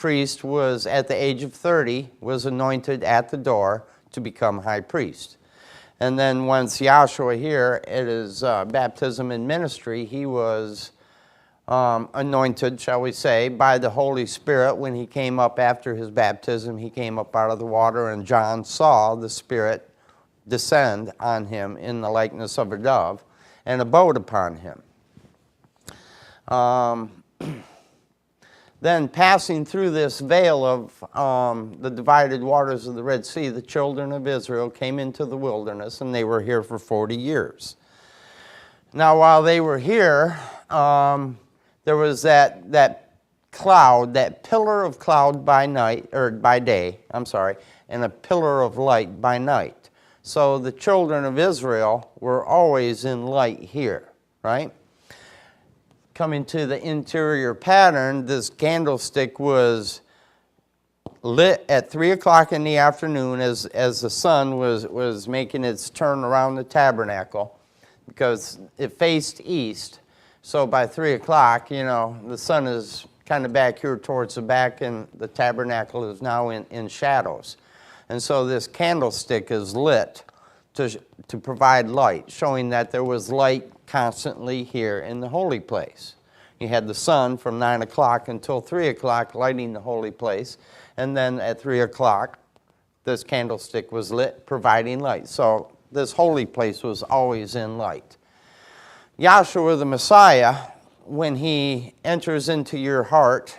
priest was, at the age of 30, was anointed at the door to become high priest. And then once Yahshua here, at his baptism and ministry, he was anointed, shall we say, by the Holy Spirit. When he came up after his baptism, he came up out of the water, and John saw the Spirit descend on him in the likeness of a dove and abode upon him. Then passing through this veil of the divided waters of the Red Sea, the children of Israel came into the wilderness, and they were here for 40 years. Now, while they were here, there was that cloud, that pillar of cloud by night, or by day, I'm sorry, and a pillar of light by night. So the children of Israel were always in light here, right? Coming to the interior pattern, this candlestick was lit at 3 o'clock in the afternoon as the sun was making its turn around the tabernacle, because it faced east. So by 3 o'clock, you know, the sun is kind of back here towards the back, and the tabernacle is now in shadows. And so this candlestick is lit to provide light, showing that there was light constantly here in the holy place. You had the sun from 9 o'clock until 3 o'clock lighting the holy place, and then at 3 o'clock this candlestick was lit, providing light. So this holy place was always in light. Yahshua the Messiah, when he enters into your heart,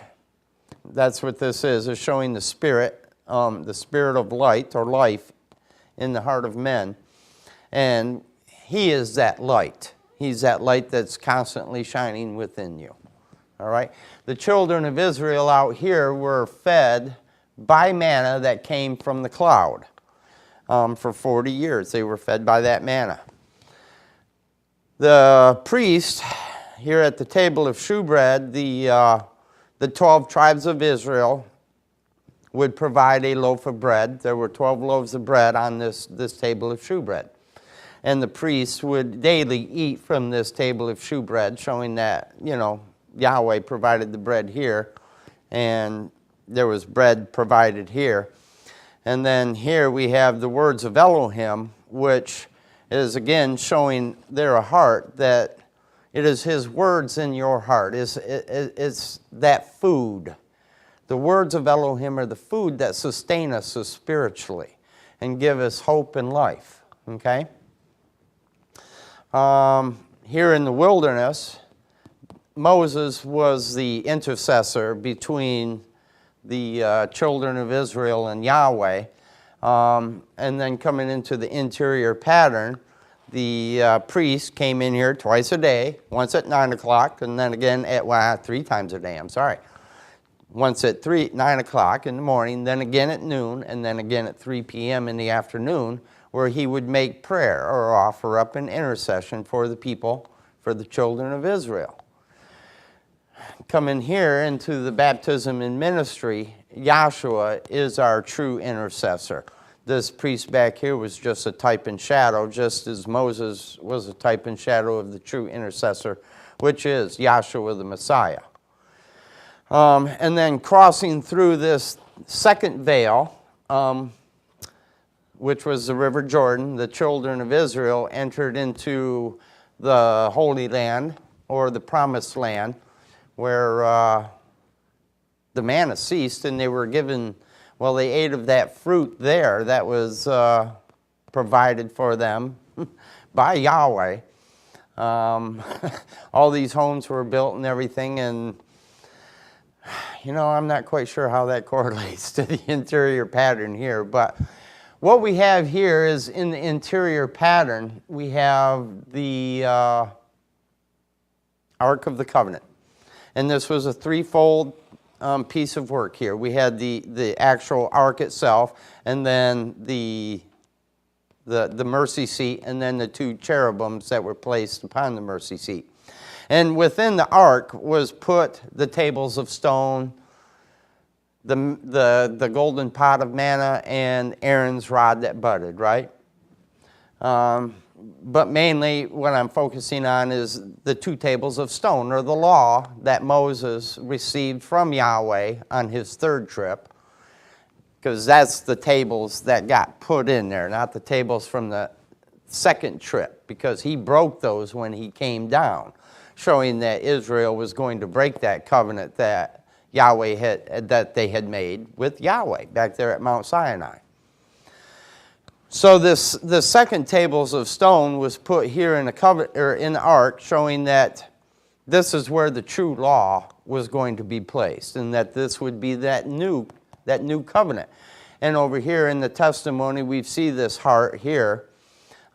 that's what this is showing the Spirit of light or life in the heart of men. And he is that light. He's that light that's constantly shining within you. All right? The children of Israel out here were fed by manna that came from the cloud. For 40 years they were fed by that manna. The priest here at the table of shewbread, the 12 tribes of Israel would provide a loaf of bread. There were 12 loaves of bread on this table of shewbread. And the priests would daily eat from this table of shewbread, showing that, you know, Yahweh provided the bread here, and there was bread provided here. And then here we have the words of Elohim, which is again showing their heart, that it is his words in your heart. It's that food. The words of Elohim are the food that sustain us so spiritually and give us hope and life. Okay? Here in the wilderness, Moses was the intercessor between the children of Israel and Yahweh. And then coming into the interior pattern, the priest came in here twice a day, once at 9 o'clock, and then again at, 3 times a day, I'm sorry. Once at 9 o'clock in the morning, then again at noon, and then again at 3 p.m. in the afternoon, where he would make prayer or offer up an intercession for the people, for the children of Israel. Coming here into the baptism and ministry, Yahshua is our true intercessor. This priest back here was just a type and shadow, just as Moses was a type and shadow of the true intercessor, which is Yahshua the Messiah. And then crossing through this second veil, which was the River Jordan, the children of Israel entered into the Holy Land, or the Promised Land, where the manna ceased, and they were given, well, they ate of that fruit there that was provided for them by Yahweh. All these homes were built and everything, and you know, I'm not quite sure how that correlates to the interior pattern here, but what we have here is in the interior pattern, we have the Ark of the Covenant. And this was a threefold piece of work here. We had the actual ark itself, and then the mercy seat, and then the 2 cherubims that were placed upon the mercy seat. And within the ark was put the tables of stone, the golden pot of manna, and Aaron's rod that budded, right? but mainly what I'm focusing on is the 2 tables of stone, or the law that Moses received from Yahweh on his 3rd trip, because that's the tables that got put in there, not the tables from the 2nd trip, because he broke those when he came down, showing that Israel was going to break that covenant that that they had made with Yahweh back there at Mount Sinai. So the 2nd tables of stone was put here in the covenant, or in the ark, showing that this is where the true law was going to be placed, and that this would be that new covenant. And over here in the testimony, we see this heart here,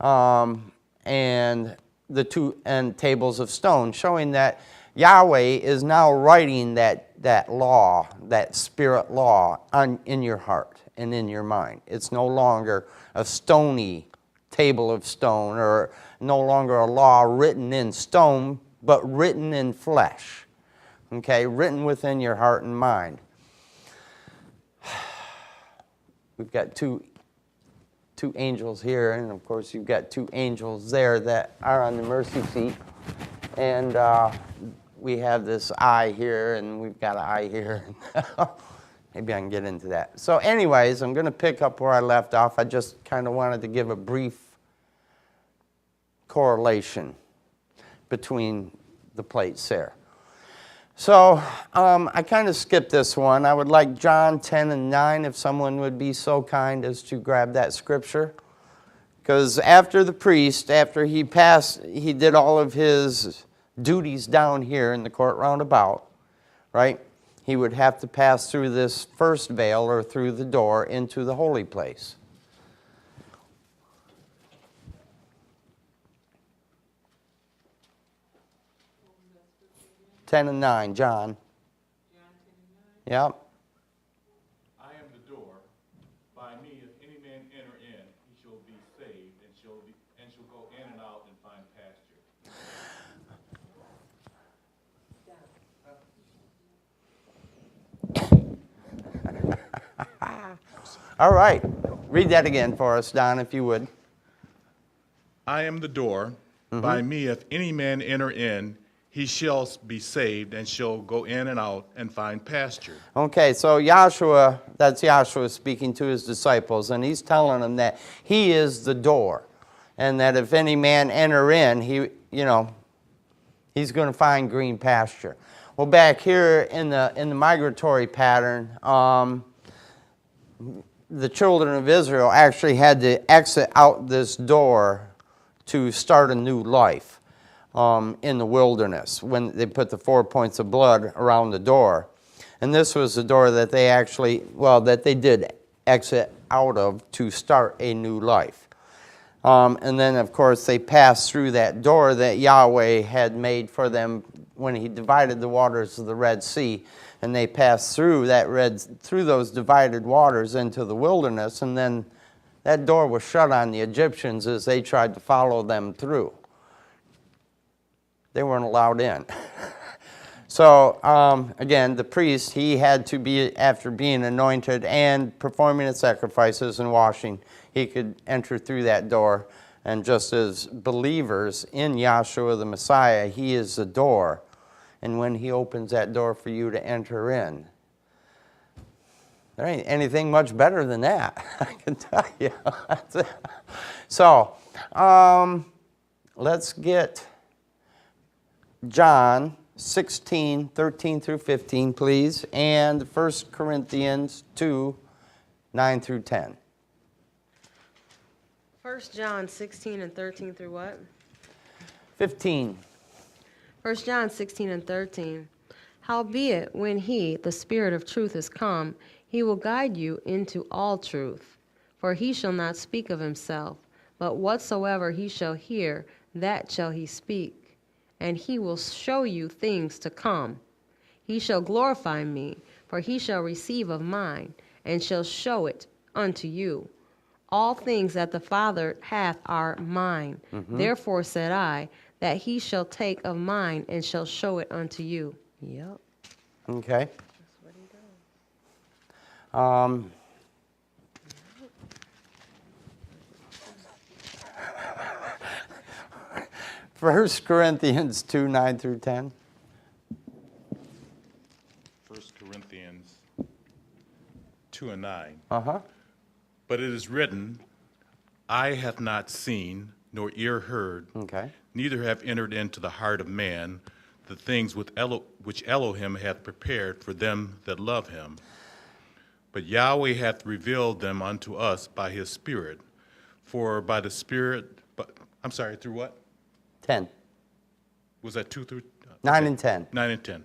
and the 2 tables of stone, showing that Yahweh is now writing that law, that spirit law, in your heart and in your mind. It's no longer a stony table of stone, or no longer a law written in stone, but written in flesh. Okay, written within your heart and mind. We've got two angels here, and of course you've got 2 angels there that are on the mercy seat. And we have this eye here, and we've got an eye here. Maybe I can get into that. So anyways, I'm going to pick up where I left off. I just kind of wanted to give a brief correlation between the plates there. So I kind of skipped this one. I would like John 10 and 9, if someone would be so kind as to grab that scripture. Because after the priest, after he did all of his duties down here in the court roundabout, right? He would have to pass through this first veil, or through the door, into the holy place. Ten and 9, John. Yep. I am the door. By me, if any man enter in, he shall be saved, and shall go in and out and find pasture. All right. Read that again for us, Don, if you would. I am the door. By me, if any man enter in, he shall be saved, and shall go in and out and find pasture. Okay, so Yahshua, that's Yahshua speaking to his disciples, and he's telling them that he is the door, and that if any man enter in, he's going to find green pasture. Well, back here in the migratory pattern, the children of Israel actually had to exit out this door to start a new life. In the wilderness, when they put the 4 points of blood around the door. And this was the door that they did exit out of to start a new life. And then, of course, they passed through that door that Yahweh had made for them when he divided the waters of the Red Sea. And they passed through through those divided waters into the wilderness. And then that door was shut on the Egyptians as they tried to follow them through. They weren't allowed in. So, again, the priest, he had to be, after being anointed and performing the sacrifices and washing, he could enter through that door. And just as believers in Yahshua the Messiah, he is the door. And when he opens that door for you to enter in, there ain't anything much better than that, I can tell you. So, let's get John 16, 13 through 15, please, and 1 Corinthians 2, 9 through 10. 1 John 16 and 13 through what? 15. 1 John 16 and 13. Howbeit, when he, the Spirit of truth, is come, he will guide you into all truth. For he shall not speak of himself, but whatsoever he shall hear, that shall he speak. And he will show you things to come. He shall glorify me, for he shall receive of mine, and shall show it unto you. All things that the Father hath are mine. Therefore said I, that he shall take of mine, and shall show it unto you. Yep. Okay. That's what he does. 1 Corinthians 2, 9 through 10. 1 Corinthians 2 and 9. Uh-huh. But it is written, eye hath not seen, nor ear heard, Okay. neither have entered into the heart of man the things which Elohim hath prepared for them that love him. But Yahweh hath revealed them unto us by his Spirit. For by the Spirit, through what? 10. Was that 2 through? 9 and 10. 9 and 10.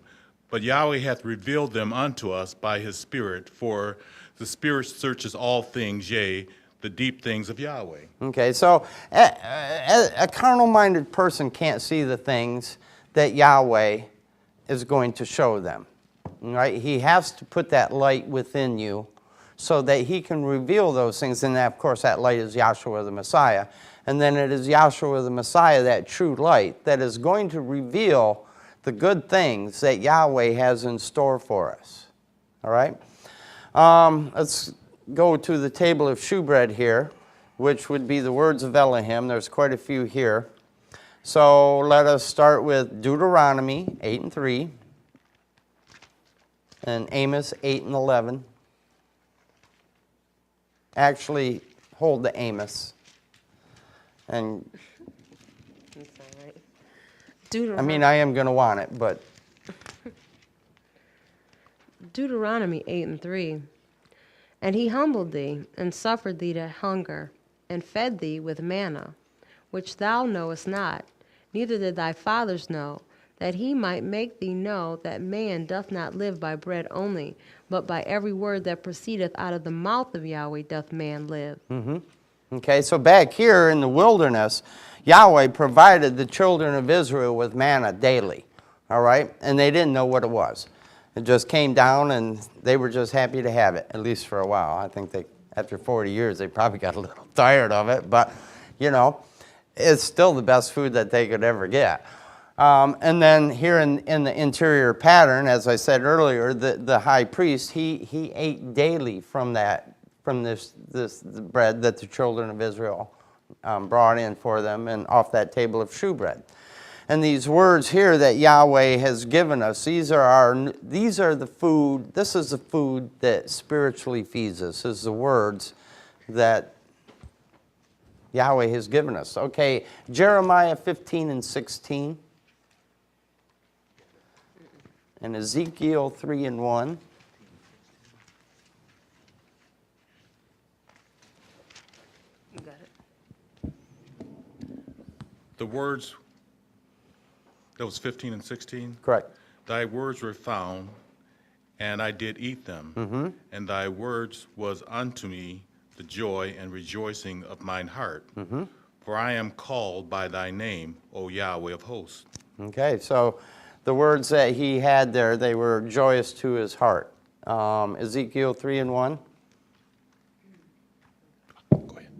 But Yahweh hath revealed them unto us by his Spirit, for the Spirit searches all things, yea, the deep things of Yahweh. Okay, so a carnal-minded person can't see the things that Yahweh is going to show them, right? He has to put that light within you so that he can reveal those things. And of course, that light is Yahshua the Messiah. And then it is Yahshua the Messiah, that true light, that is going to reveal the good things that Yahweh has in store for us. All right? Let's go to the table of shewbread here, which would be the words of Elohim. There's quite a few here. So let us start with Deuteronomy 8 and 3, and Amos 8 and 11. Actually, hold the Amos. And I mean, I am going to want it, but Deuteronomy 8 and 3. And he humbled thee, and suffered thee to hunger, and fed thee with manna, which thou knowest not, neither did thy fathers know, that he might make thee know that man doth not live by bread only, but by every word that proceedeth out of the mouth of Yahweh doth man live. okay, so back here in the wilderness, Yahweh provided the children of Israel with manna daily, all right? And they didn't know what it was. It just came down, and they were just happy to have it, at least for a while. I think after 40 years, they probably got a little tired of it, but, you know, it's still the best food that they could ever get. And then here in the interior pattern, as I said earlier, the high priest, he ate daily from this bread that the children of Israel brought in for them, and off that table of shewbread. And these words here that Yahweh has given us, these are the food. This is the food that spiritually feeds us. This is the words that Yahweh has given us. Okay, Jeremiah 15 and 16. And Ezekiel 3 and 1. You got it. The words, that was 15 and 16? Correct. Thy words were found, and I did eat them. And thy words was unto me the joy and rejoicing of mine heart. For I am called by thy name, O Yahweh of hosts. Okay, so the words that he had there, they were joyous to his heart. Ezekiel 3 and 1. Go ahead.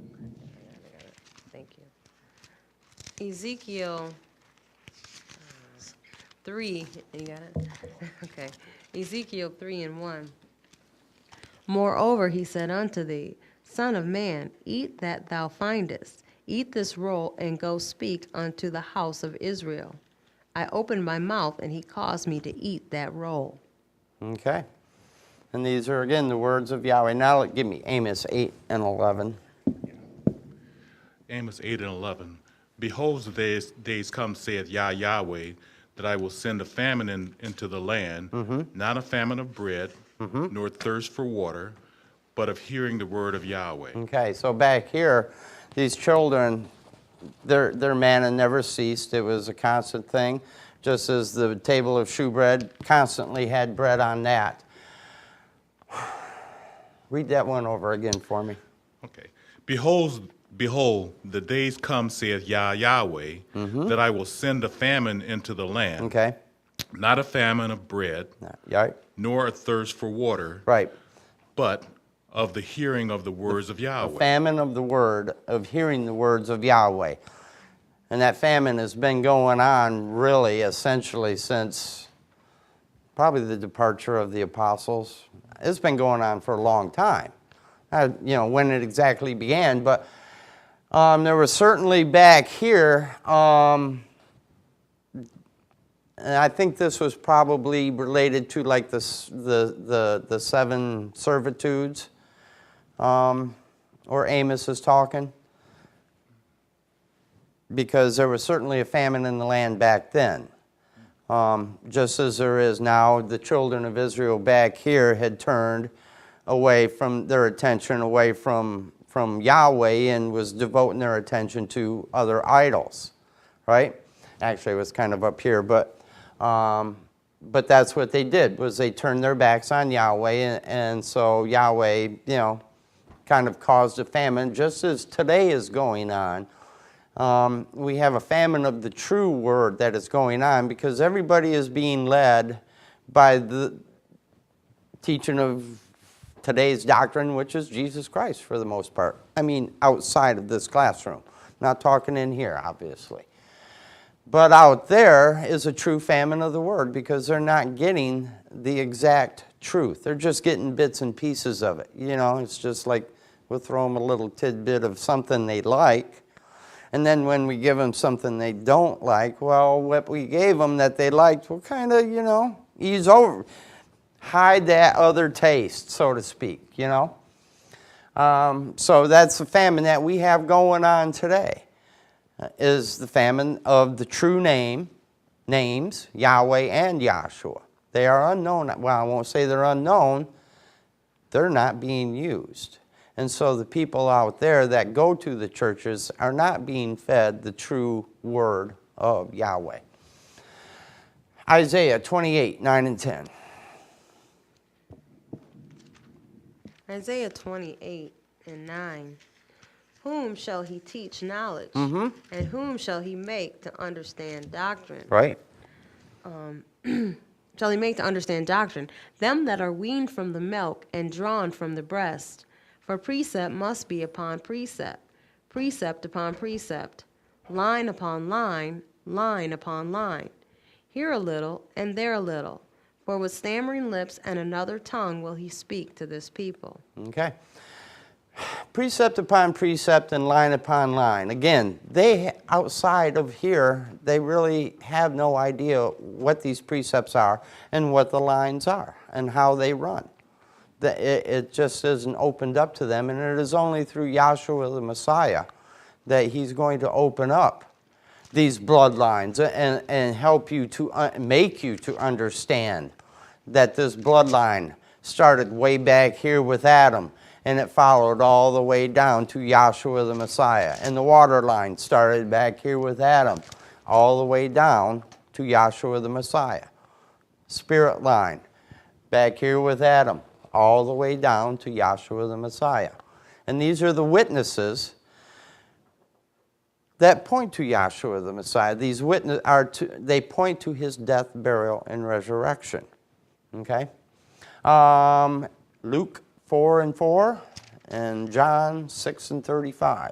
Thank you. Ezekiel 3, you got it? Okay. Ezekiel 3 and 1. Moreover, he said unto thee, Son of man, eat that thou findest. Eat this roll, and go speak unto the house of Israel. I opened my mouth, and he caused me to eat that roll. Okay. And these are, again, the words of Yahweh. Now give me Amos 8 and 11. Amos 8 and 11. Behold, the days come, saith Yahweh, that I will send a famine into the land, not a famine of bread, nor thirst for water, but of hearing the word of Yahweh. Okay, so back here, these children, their manna never ceased. It was a constant thing, just as the table of shewbread constantly had bread on that. Read that one over again for me. Okay. Behold, the days come, saith Yahweh, that I will send a famine into the land, Okay? not a famine of bread, Right? nor a thirst for water, Right. but of the hearing of the words of Yahweh. Famine of the word, of hearing the words of Yahweh. And that famine has been going on really essentially since probably the departure of the apostles. It's been going on for a long time. When it exactly began, but there was certainly back here and I think this was probably related to like the 7 servitudes, or Amos is talking, because there was certainly a famine in the land back then. Just as there is now, the children of Israel back here had turned away from their attention away from Yahweh and was devoting their attention to other idols, right? Actually, it was kind of up here, but that's what they did, was they turned their backs on Yahweh, and so Yahweh, kind of caused a famine, just as today is going on. We have a famine of the true word that is going on because everybody is being led by the teaching of today's doctrine, which is Jesus Christ for the most part. I mean, outside of this classroom. Not talking in here, obviously. But out there is a true famine of the word because they're not getting the exact truth. They're just getting bits and pieces of it. It's just like we'll throw them a little tidbit of something they like. And then when we give them something they don't like, well, what we gave them that they liked will kind of, ease over. Hide that other taste, so to speak, So that's the famine that we have going on today, is the famine of the true names, Yahweh and Yahshua. They are unknown. Well, I won't say they're unknown. They're not being used. And so the people out there that go to the churches are not being fed the true word of Yahweh. Isaiah 28, 9 and 10. Isaiah 28 and 9. Whom shall he teach knowledge? And whom shall he make to understand doctrine? Right. Shall he make to understand doctrine? Them that are weaned from the milk and drawn from the breast. For precept must be upon precept, precept upon precept, line upon line, line upon line. Here a little, and there a little. For with stammering lips and another tongue will he speak to this people. Okay. Precept upon precept and line upon line. Again, outside of here, they really have no idea what these precepts are and what the lines are and how they run. It just isn't opened up to them, and it is only through Yahshua the Messiah that he's going to open up these bloodlines and help you to make you to understand that this bloodline started way back here with Adam, and it followed all the way down to Yahshua the Messiah. And the water line started back here with Adam, all the way down to Yahshua the Messiah. Spirit line, back here with Adam, all the way down to Yahshua the Messiah. And these are the witnesses that point to Yahshua the Messiah. These witnesses they point to his death, burial, and resurrection. Okay? Luke 4 and 4 and John 6 and 35.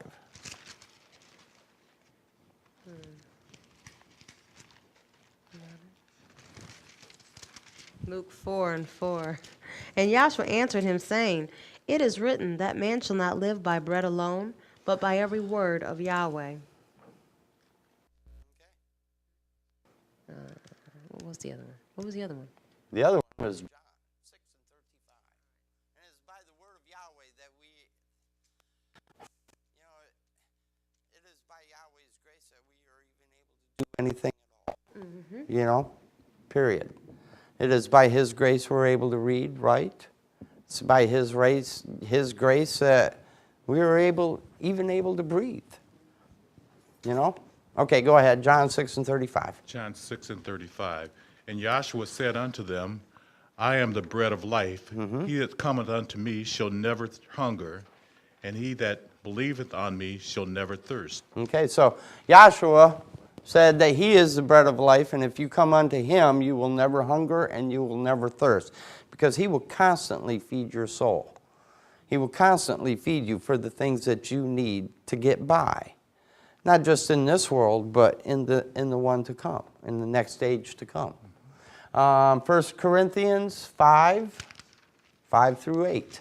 Luke 4 and 4. And Yahshua answered him, saying, It is written that man shall not live by bread alone, but by every word of Yahweh. What was the other one? What was the other one? The other one was John 6 and 35. And it's by the word of Yahweh that it is by Yahweh's grace that we are even able to do anything at all. Period. It is by his grace we're able to read, write. It's by his grace that we are even able to breathe. Okay, go ahead. John 6 and 35. John 6 and 35. And Yahshua said unto them, I am the bread of life. He that cometh unto me shall never hunger, and he that believeth on me shall never thirst. Okay, so Yahshua said that he is the bread of life, and if you come unto him, you will never hunger and you will never thirst, because he will constantly feed your soul. He will constantly feed you for the things that you need to get by. Not just in this world, but in the one to come, in the next age to come. 1 Corinthians 5 through 8,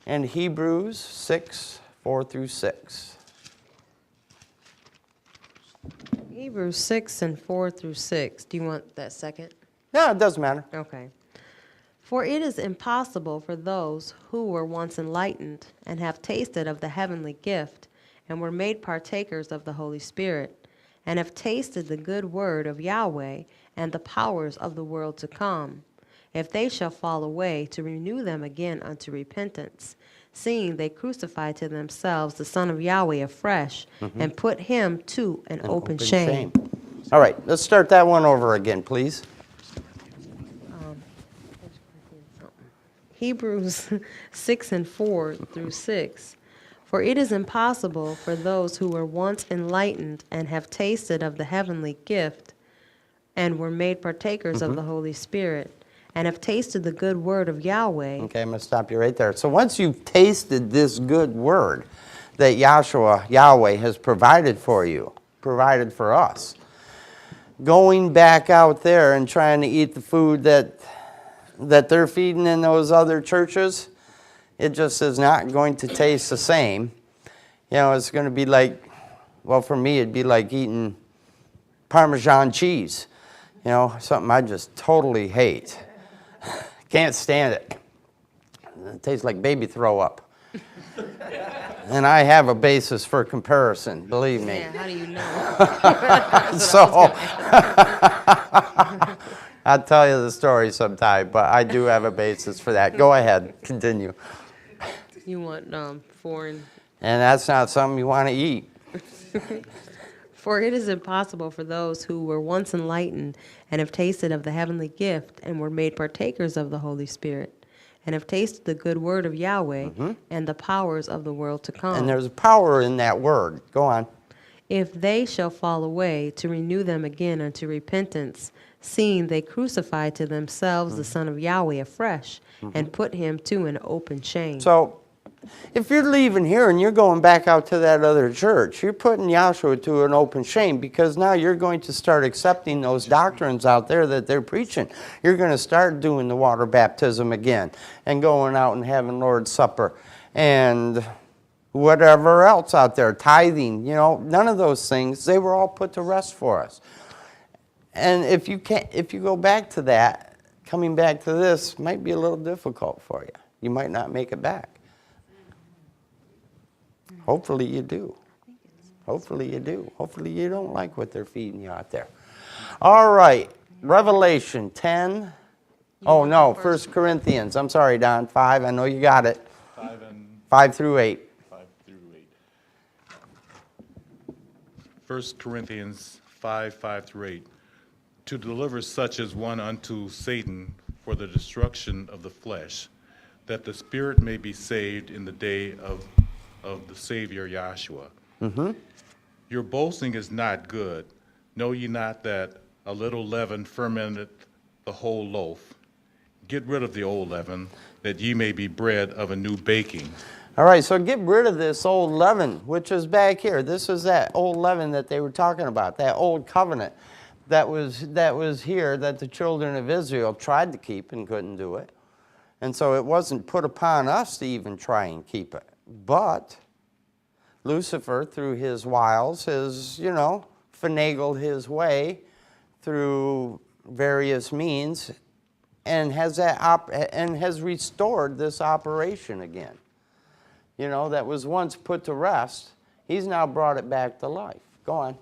and Hebrews 6, 4 through 6. Hebrews 6 and 4 through 6. Do you want that second? No, it doesn't matter. Okay. For it is impossible for those who were once enlightened and have tasted of the heavenly gift and were made partakers of the Holy Spirit and have tasted the good word of Yahweh and the powers of the world to come, if they shall fall away, to renew them again unto repentance, seeing they crucify to themselves the Son of Yahweh afresh and put him to an open shame. All right, let's start that one over again, please. Hebrews 6 and 4 through 6. For it is impossible for those who were once enlightened and have tasted of the heavenly gift and were made partakers of the Holy Spirit and have tasted the good word of Yahweh. Okay, I'm going to stop you right there. So once you've tasted this good word that Yahweh has provided for you, provided for us, going back out there and trying to eat the food that they're feeding in those other churches, it just is not going to taste the same. You know, it's going to be like, well, for me, it'd be like eating Parmesan cheese. You know, something I just totally hate. Can't stand it. It tastes like baby throw up. And I have a basis for comparison, believe me. Yeah, how do you know? So, I'll tell you the story sometime, but I do have a basis for that. Go ahead, continue. You want foreign. And that's not something you want to eat. For it is impossible for those who were once enlightened and have tasted of the heavenly gift and were made partakers of the Holy Spirit and have tasted the good word of Yahweh and the powers of the world to come. And there's power in that word. Go on. If they shall fall away, to renew them again unto repentance, seeing they crucify to themselves the Son of Yahweh afresh and put him to an open shame. So, if you're leaving here and you're going back out to that other church, you're putting Yahshua to an open shame, because now you're going to start accepting those doctrines out there that they're preaching. You're going to start doing the water baptism again and going out and having Lord's Supper and whatever else out there, tithing, you know, none of those things, they were all put to rest for us. And if you go back to that, coming back to this might be a little difficult for you. You might not make it back. Hopefully you do. Hopefully you do. Hopefully you don't like what they're feeding you out there. All right, Revelation 10. Oh, no, 1 Corinthians. I'm sorry, Don. 5. I know you got it. 5 through 8. 1 Corinthians 5 through 8. To deliver such as one unto Satan for the destruction of the flesh, that the spirit may be saved in the day of the Savior Yahshua. Your boasting is not good. Know ye not that a little leaven fermenteth the whole loaf? Get rid of the old leaven, that ye may be bread of a new baking. All right, so get rid of this old leaven, which is back here. This is that old leaven that they were talking about, that old covenant that was here, that the children of Israel tried to keep and couldn't do it. And so it wasn't put upon us to even try and keep it. But Lucifer, through his wiles, has, finagled his way through various means and has restored this operation again. That was once put to rest. He's now brought it back to life. Go on.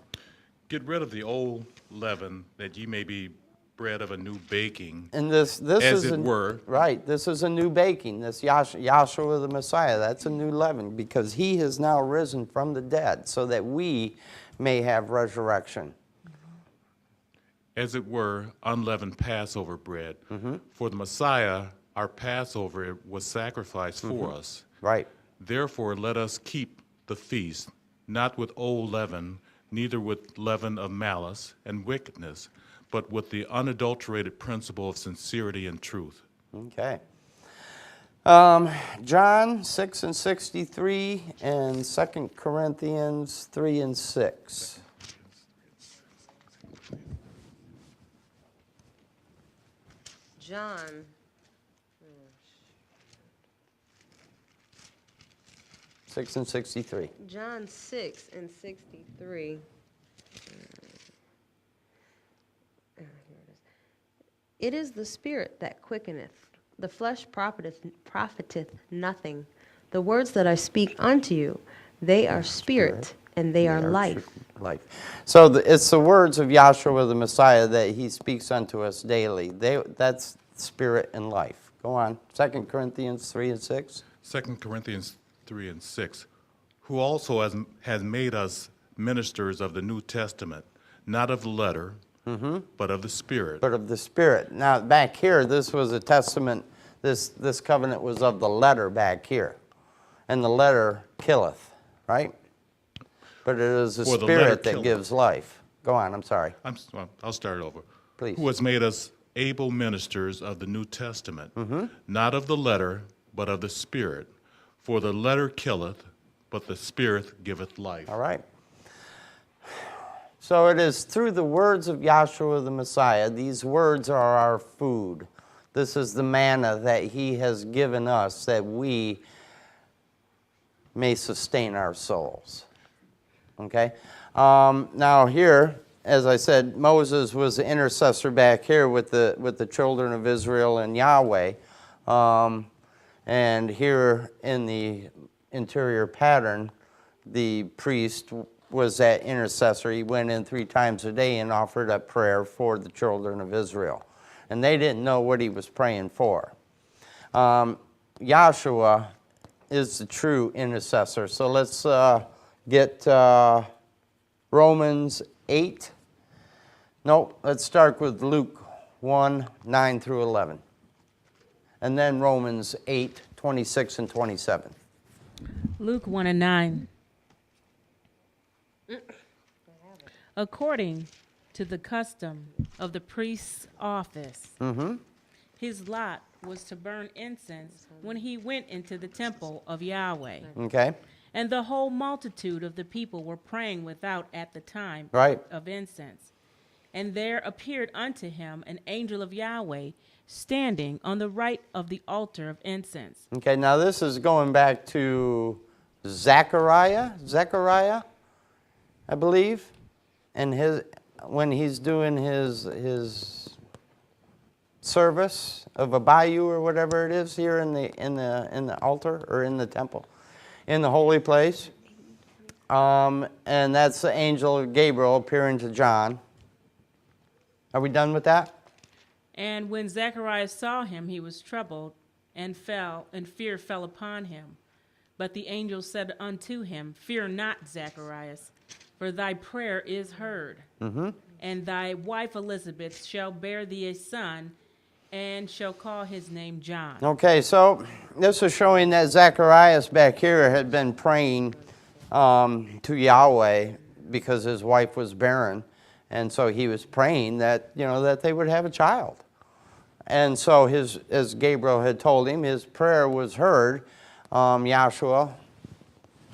Get rid of the old leaven, that ye may be bread of a new baking. And this as is it were. Right. This is a new baking. This Yahshua the Messiah, that's a new leaven, because he has now risen from the dead so that we may have resurrection. As it were, unleavened Passover bread. For the Messiah, our Passover, was sacrificed for us. Right. Therefore, let us keep the feast, not with old leaven, neither with leaven of malice and wickedness, but with the unadulterated principle of sincerity and truth. Okay. John 6 and 63 and 2 Corinthians 3 and 6. John 6 and 63. John 6 and 63. It is the Spirit that quickeneth, the flesh profiteth nothing. The words that I speak unto you, they are spirit, and they are life. Life. So it's the words of Yahshua the Messiah that he speaks unto us daily. That's spirit and life. Go on. 2 Corinthians 3 and 6. 2 Corinthians 3 and 6, who also has made us ministers of the New Testament, not of the letter, but of the Spirit. But of the Spirit. Now, back here, this was a testament, this covenant was of the letter back here. And the letter killeth, right? But it is the For the letter Spirit that killeth. gives life. Go on, I'm sorry. I'll start over. Please. Who has made us able ministers of the New Testament, not of the letter, but of the Spirit. For the letter killeth, but the Spirit giveth life. All right. So it is through the words of Yahshua the Messiah. These words are our food. This is the manna that he has given us that we may sustain our souls. Okay? Now here, as I said, Moses was the intercessor back here with the children of Israel and Yahweh. And here in the interior pattern, the priest was that intercessor. He went in 3 times a day and offered up prayer for the children of Israel. And they didn't know what he was praying for. Yahshua is the true intercessor. So let's get Romans 8. No, let's start with Luke 1, 9 through 11. And then Romans 8, 26 and 27. Luke 1 and 9. According to the custom of the priest's office, his lot was to burn incense when he went into the temple of Yahweh. Okay? And the whole multitude of the people were praying without at the time Right. of incense. And there appeared unto him an angel of Yahweh standing on the right of the altar of incense. Okay, now this is going back to Zechariah, I believe, and when he's doing his service of a bayou or whatever it is here in the altar or in the temple, in the holy place, and that's the angel Gabriel appearing to John. Are we done with that? And when Zacharias saw him, he was troubled, and fear fell upon him. But the angel said unto him, Fear not, Zacharias, for thy prayer is heard. And thy wife Elizabeth shall bear thee a son, and shall call his name John. Okay, so this is showing that Zacharias back here had been praying to Yahweh because his wife was barren. And so he was praying that, that they would have a child. And so as Gabriel had told him, his prayer was heard. Yahshua,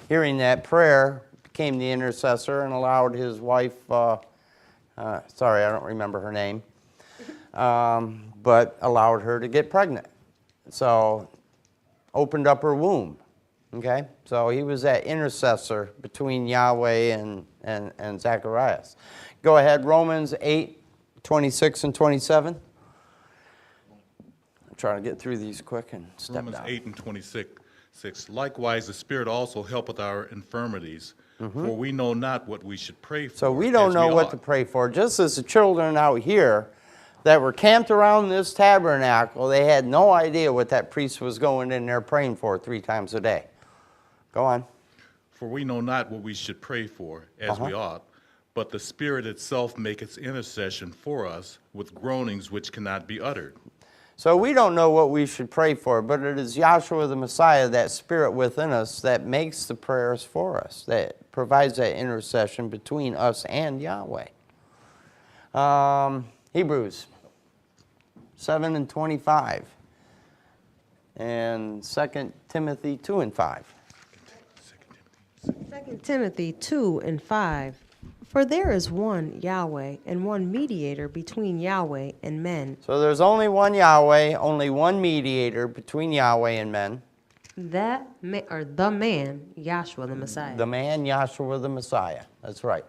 hearing that prayer, became the intercessor and allowed his wife, sorry, I don't remember her name, but allowed her to get pregnant. So opened up her womb. Okay? So he was that intercessor between Yahweh and Zacharias. Go ahead, Romans 8, 26 and 27. I'm trying to get through these quick and step Romans down. 8 and 26. Likewise, the Spirit also helpeth our infirmities, for we know not what we should pray for. So we don't as know what ought. to pray for. Just as the children out here that were camped around this tabernacle, they had no idea what that priest was going in there praying for 3 times a day. Go on. For we know not what we should pray for as we ought, but the Spirit itself maketh intercession for us with groanings which cannot be uttered. So we don't know what we should pray for, but it is Yahshua the Messiah, that Spirit within us, that makes the prayers for us, that provides that intercession between us and Yahweh. Hebrews 7 and 25, and 2 Timothy 2 and 5. 2 Timothy 2 and 5. For there is one Yahweh, and one mediator between Yahweh and men, So there's only one Yahweh, only one mediator between Yahweh and men, the man, Yahshua the Messiah. the man Yahshua the Messiah. That's right.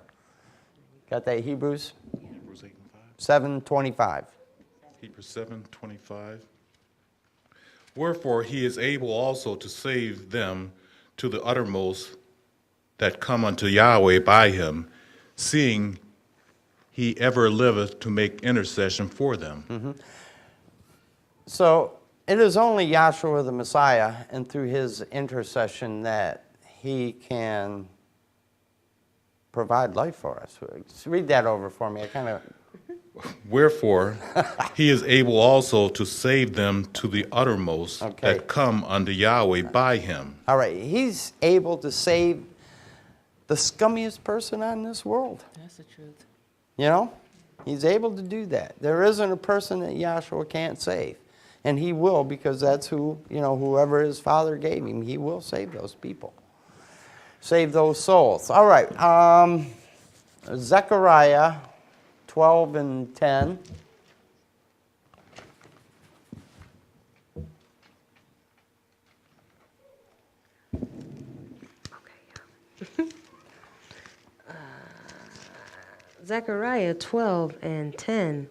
Got that, Hebrews Hebrews 8 and 5. 7:25. Hebrews 7:25. Wherefore he is able also to save them to the uttermost that come unto Yahweh by him, seeing he ever liveth to make intercession for them. So it is only Yahshua the Messiah and through his intercession that he can provide life for us. Read that over for me. I kind of... Wherefore he is able also to save them to the uttermost Okay. that come unto Yahweh by him. All right, he's able to save the scummiest person on this world. That's the truth. You know? He's able to do that. There isn't a person that Yahshua can't save. And he will, because that's who, you know, whoever his father gave him, he will save those people. Save those souls. All right, Zechariah 12 and 10. Zechariah 12 and 10.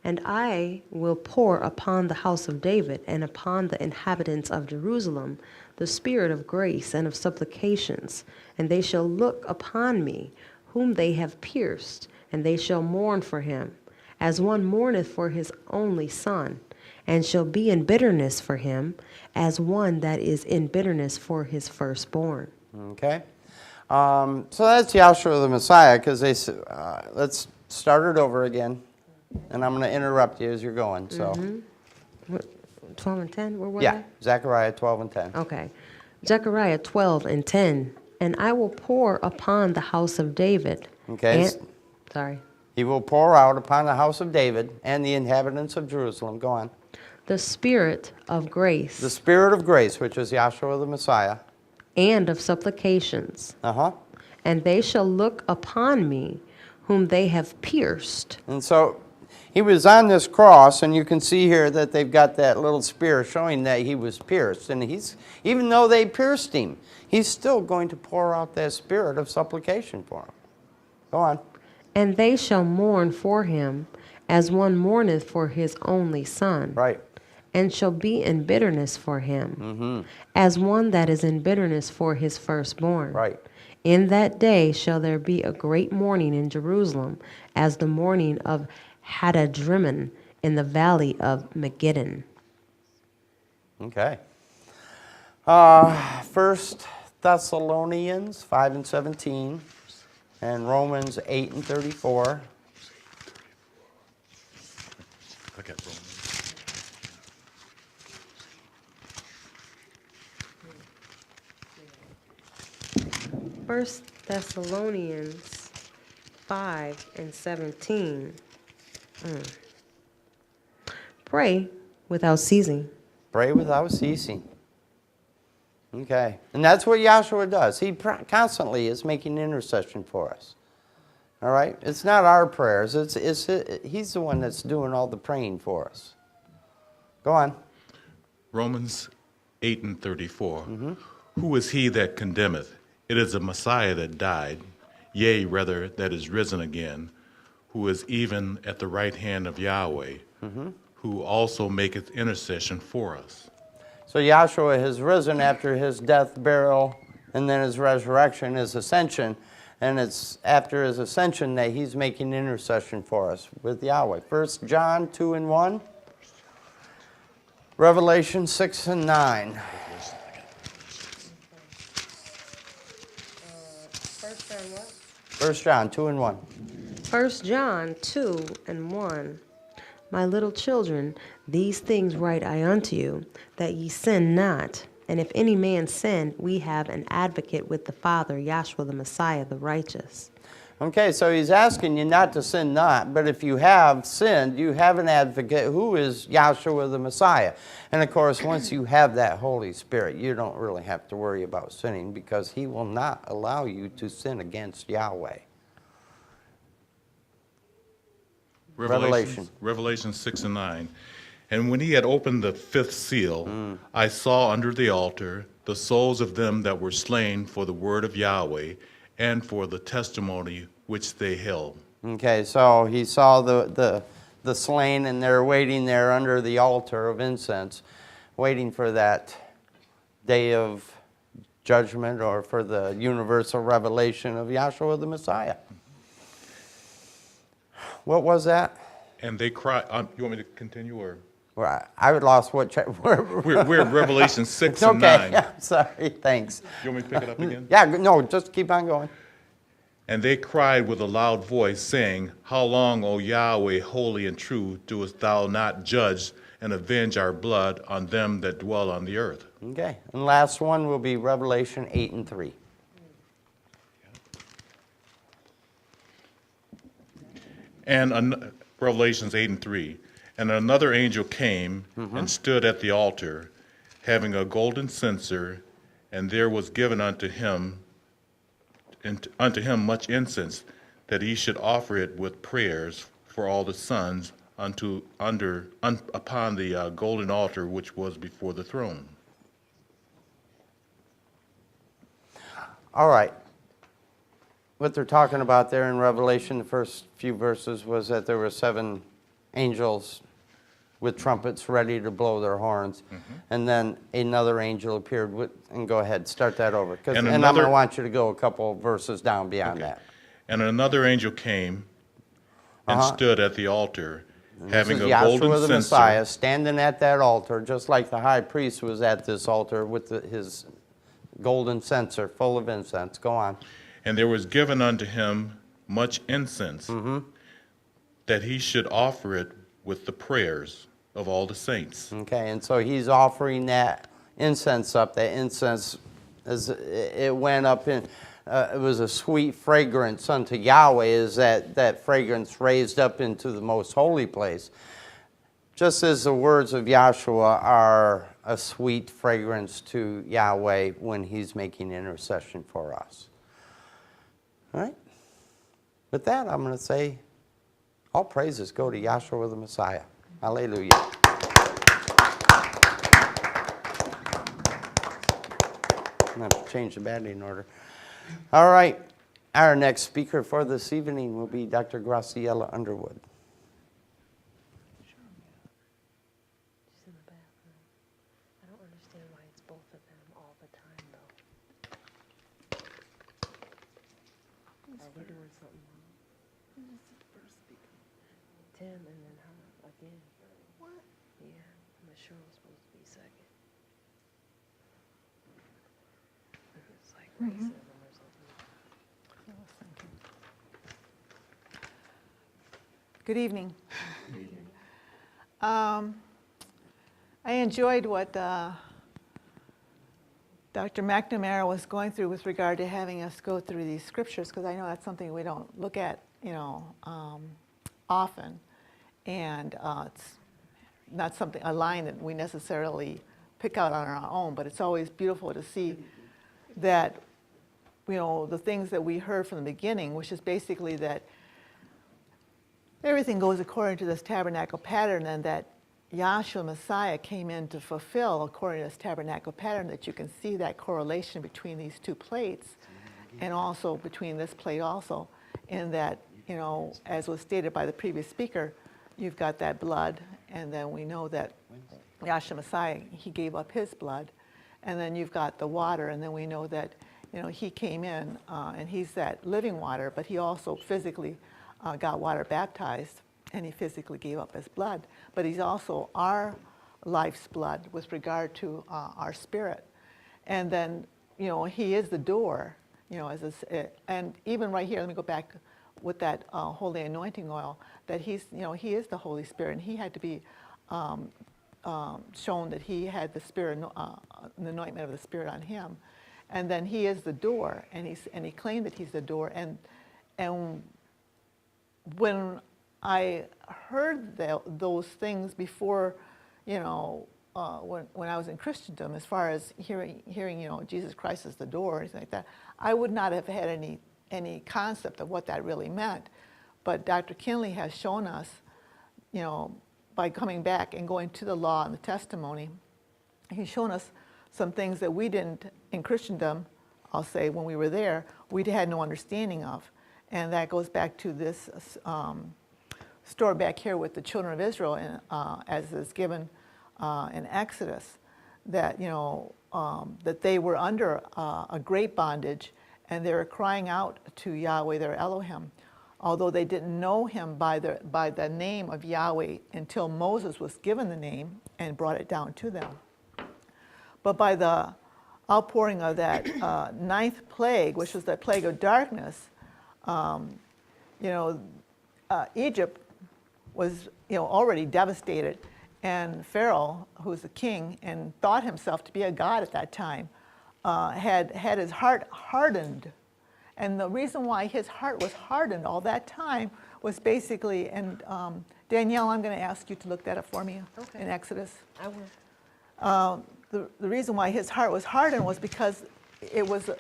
And I will pour upon the house of David and upon the inhabitants of Jerusalem the spirit of grace and of supplications, and they shall look upon me, whom they have pierced, and they shall mourn for him, as one mourneth for his only son, and shall be in bitterness for him, as one that is in bitterness for his firstborn. Okay? So that's Yahshua the Messiah, because they let's start it over again. And I'm going to interrupt you as you're going. So, 12 and 10, where was yeah, Zechariah 12 and 10. Okay. Zechariah 12 and 10. And I will pour upon the house of David. Okay. Sorry. He will pour out upon the house of David and the inhabitants of Jerusalem. Go on. The spirit of grace The spirit of grace, which is Yahshua the Messiah. and of supplications. Uh-huh. And they shall look upon me, whom they have pierced. And so he was on this cross, and you can see here that they've got that little spear showing that he was pierced. And he's, even though they pierced him, he's still going to pour out that spirit of supplication for him. Go on. And they shall mourn for him, as one mourneth for his only son. Right. And shall be in bitterness for him, as one that is in bitterness for his firstborn. Right. In that day shall there be a great mourning in Jerusalem, as the mourning of Hadadrimmon in the valley of Megiddo. Okay. 1 Thessalonians 5 and 17 and Romans 8 and 34. Look at Romans. 1 Thessalonians 5 and 17. Pray without ceasing. Pray without ceasing. Okay. And that's what Yahshua does. He constantly is making intercession for us. All right? It's not our prayers. He's the one that's doing all the praying for us. Go on. Romans 8 and 34. Who is he that condemneth? It is the Messiah that died, yea, rather, that is risen again, who is even at the right hand of Yahweh, who also maketh intercession for us. So Yahshua has risen after his death, burial, and then his resurrection, his ascension. And it's after his ascension that he's making intercession for us with Yahweh. 1 John 2 and 1. Revelation 6 and 9. First John 2 and 1. 1 John 2 and 1. My little children, these things write I unto you, that ye sin not. And if any man sin, we have an advocate with the Father, Yahshua the Messiah, the righteous. Okay, so he's asking you not to sin not, but if you have sinned, you have an advocate who is Yahshua the Messiah. And of course, once you have that Holy Spirit, you don't really have to worry about sinning because he will not allow you to sin against Yahweh. Revelation. Revelation 6 and 9. And when he had opened the fifth seal, I saw under the altar the souls of them that were slain for the word of Yahweh and for the testimony which they held. Okay, so he saw the the slain, and they're waiting there under the altar of incense, waiting for that day of judgment or for the universal revelation of Yahshua the Messiah. What was that? And they cried. You want me to continue, or Well, I would lost what we're in Revelation 6 It's and okay. 9. Sorry, thanks. You want me to pick it up again? Yeah, no, just keep on going. And they cried with a loud voice, saying, How long, O Yahweh, holy and true, doest thou not judge and avenge our blood on them that dwell on the earth? Okay, and last one will be Revelation 8 and 3. And Revelations 8 and 3. And another angel came and stood at the altar, having a golden censer, and there was given unto him much incense, that he should offer it with prayers for all the sons upon the golden altar which was before the throne. All right. What they're talking about there in Revelation, the first few verses, was that there were 7 angels with trumpets ready to blow their horns. And then another angel appeared with, and go ahead, start that over. And I'm going to another- want you to go a couple verses down beyond that. And another angel came and stood at the altar, having This a is Yahshua golden the censer. Messiah standing at that altar, just like the high priest was at this altar with his golden censer full of incense. Go on. And there was given unto him much incense, that he should offer it with the prayers of all the saints. Okay, and so he's offering that incense up. That incense, it went up in, it was a sweet fragrance unto Yahweh, is that fragrance raised up into the most holy place. Just as the words of Yahshua are a sweet fragrance to Yahweh when he's making intercession for us. All right? With that, I'm going to say, all praises go to Yahshua the Messiah. Hallelujah. I'm going to have to change the batting order. All right. Our next speaker for this evening will be Dr. Graciela Underwood. She's in the bathroom. I don't understand why it's both of them all the time, though. Are we doing something wrong? Tim and then her again. What? Yeah, I'm sure I'm supposed to be second. It's like racism or something. Good evening. I enjoyed what Dr. McNamara was going through with regard to having us go through these scriptures, because I know that's something we don't look at, often, and it's not something, a line that we necessarily pick out on our own, but it's always beautiful to see that, the things that we heard from the beginning, which is basically that everything goes according to this tabernacle pattern, and that Yahshua Messiah came in to fulfill according to this tabernacle pattern, that you can see that correlation between these two plates and also between this plate also, in that, as was stated by the previous speaker, you've got that blood, and then we know that Yahshua Messiah, he gave up his blood, and then you've got the water, and then we know that, he came in and he's that living water, but he also physically got water baptized, and he physically gave up his blood. But he's also our life's blood with regard to our spirit. And then, he is the door, and even right here, let me go back with that holy anointing oil, that he is the Holy Spirit, and he had to be shown that he had the Spirit, the anointment of the Spirit on him. And then he is the door, and he claimed that he's the door. And when I heard those things before, when I was in Christendom, as far as hearing, Jesus Christ is the door or anything like that, I would not have had any concept of what that really meant. But Dr. Kinley has shown us, by coming back and going to the law and the testimony, he's shown us some things that we didn't, in Christendom, I'll say, when we were there, we had no understanding of. And that goes back to this stored back here with the children of Israel, as is given in Exodus, that that they were under a great bondage, and they were crying out to Yahweh, their Elohim, although they didn't know him by the name of Yahweh until Moses was given the name and brought it down to them. But by the outpouring of that ninth plague, which was the plague of darkness, Egypt was already devastated, and Pharaoh, who was the king and thought himself to be a god at that time, had his heart hardened. And the reason why his heart was hardened all that time was basically, and Danielle, I'm going to ask you to look that up for me in Exodus. I will. The reason why his heart was hardened was because it was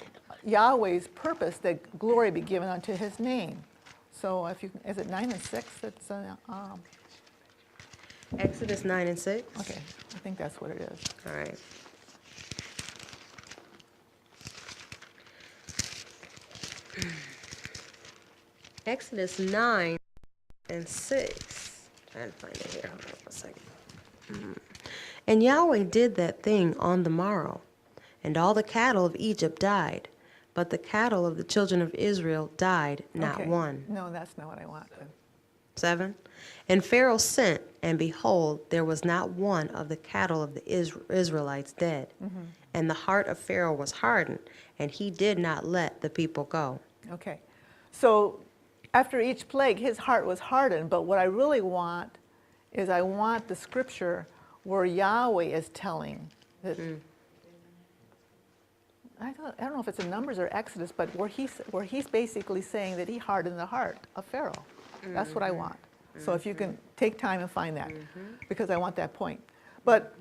Yahweh's purpose that glory be given unto his name. So if you, is it 9 and 6? It's Exodus 9 and 6. okay, I think that's what it is. All right. Exodus 9 and 6. Trying to find it here. Hold on a second. And Yahweh did that thing on the morrow, and all the cattle of Egypt died, but the cattle of the children of Israel died not Okay. one. No, that's not what I want. 7. And Pharaoh sent, and behold, there was not one of the cattle of the Israelites dead. And the heart of Pharaoh was hardened, and he did not let the people go. Okay. So after each plague, his heart was hardened. But what I really want is I want the scripture where Yahweh is telling that. I don't know if it's in Numbers or Exodus, but where he's basically saying that he hardened the heart of Pharaoh. That's what I want. So if you can take time and find that, because I want that point. But,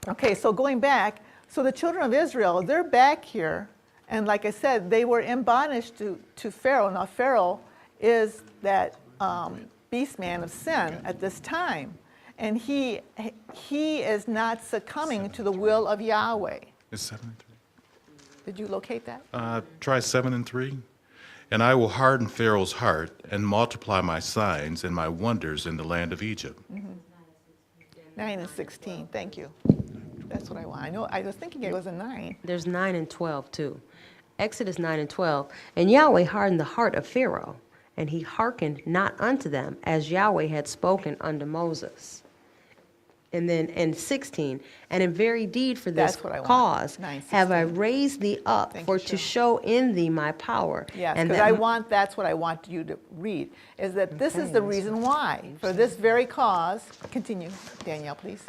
okay, so going back, so the children of Israel, they're back here, and like I said, they were in bondage to Pharaoh. Now, Pharaoh is that beast man of sin at this time, and he is not succumbing to the will of Yahweh. It's 7 and 3. Did you locate that? Try 7 and 3. And I will harden Pharaoh's heart and multiply my signs and my wonders in the land of Egypt. 9 and 16, thank you. That's what I want. I know, I was thinking it was a 9. There's 9 and 12 too. Exodus 9 and 12. And Yahweh hardened the heart of Pharaoh, and he hearkened not unto them, as Yahweh had spoken unto Moses. And then in 16, and in very deed for this That's what I want. cause 9:16. have I raised thee up, Thank for you, to Cheryl. show in thee my power. Yes, and because that that's what I want you to read, is that this is the reason why. For this very cause, continue, Danielle, please.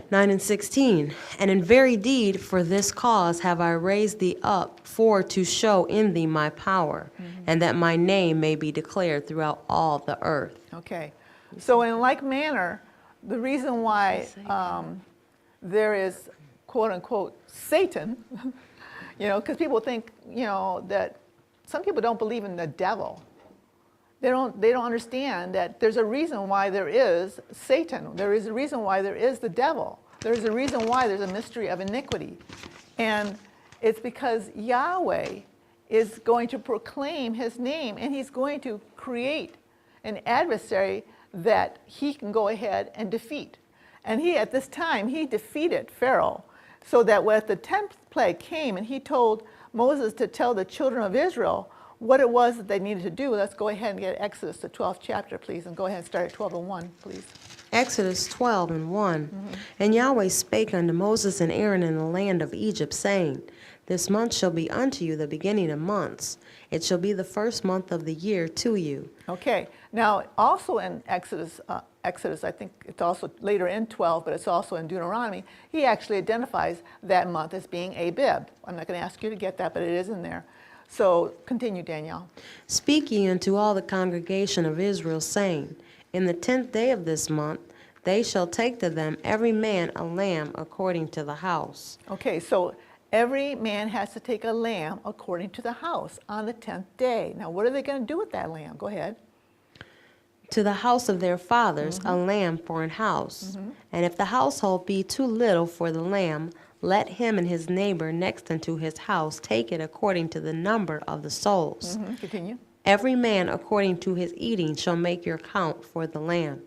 9 and 16. And in very deed for this cause have I raised thee up, for to show in thee my power, and that my name may be declared throughout all the earth. Okay, so in like manner, the reason why there is, quote unquote, Satan, because people think, that some people don't believe in the devil. They don't understand that there's a reason why there is Satan. There is a reason why there is the devil. There is a reason why there's a mystery of iniquity. And it's because Yahweh is going to proclaim his name, and he's going to create an adversary that he can go ahead and defeat. And he, at this time, he defeated Pharaoh, so that when the 10th plague came and he told Moses to tell the children of Israel what it was that they needed to do. Let's go ahead and get Exodus, the 12th chapter, please, and go ahead and start at 12 and 1, please. Exodus 12 and 1. And Yahweh spake unto Moses and Aaron in the land of Egypt, saying, This month shall be unto you the beginning of months. It shall be the first month of the year to you. Okay. Now, also in Exodus, I think it's also later in 12, but it's also in Deuteronomy, he actually identifies that month as being Abib. I'm not going to ask you to get that, but it is in there. So continue, Danielle. Speak ye unto all the congregation of Israel, saying, In the 10th day of this month they shall take to them every man a lamb according to the house. Okay, so every man has to take a lamb according to the house on the 10th day. Now, what are they going to do with that lamb? Go ahead. To the house of their fathers a lamb for an house. And if the household be too little for the lamb, let him and his neighbor next unto his house take it according to the number of the souls. Continue. Every man according to his eating shall make your count for the lamb.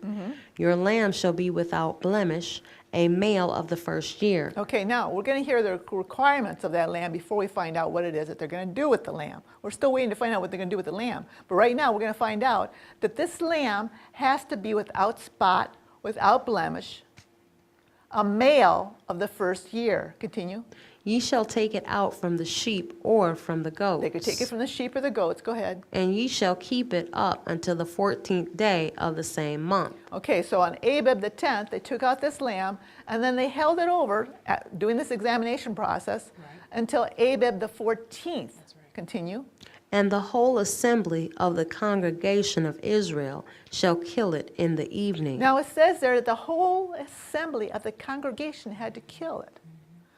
Your lamb shall be without blemish, a male of the first year. Okay, now we're going to hear the requirements of that lamb before we find out what it is that they're going to do with the lamb. We're still waiting to find out what they're going to do with the lamb. But right now we're going to find out that this lamb has to be without spot, without blemish, a male of the first year. Continue. Ye shall take it out from the sheep or from the goats. They could take it from the sheep or the goats. Go ahead. And ye shall keep it up until the 14th day of the same month. Okay, so on Abib the 10th, they took out this lamb, and then they held it over, doing this examination process, until Abib the 14th. Continue. And the whole assembly of the congregation of Israel shall kill it in the evening. Now it says there that the whole assembly of the congregation had to kill it.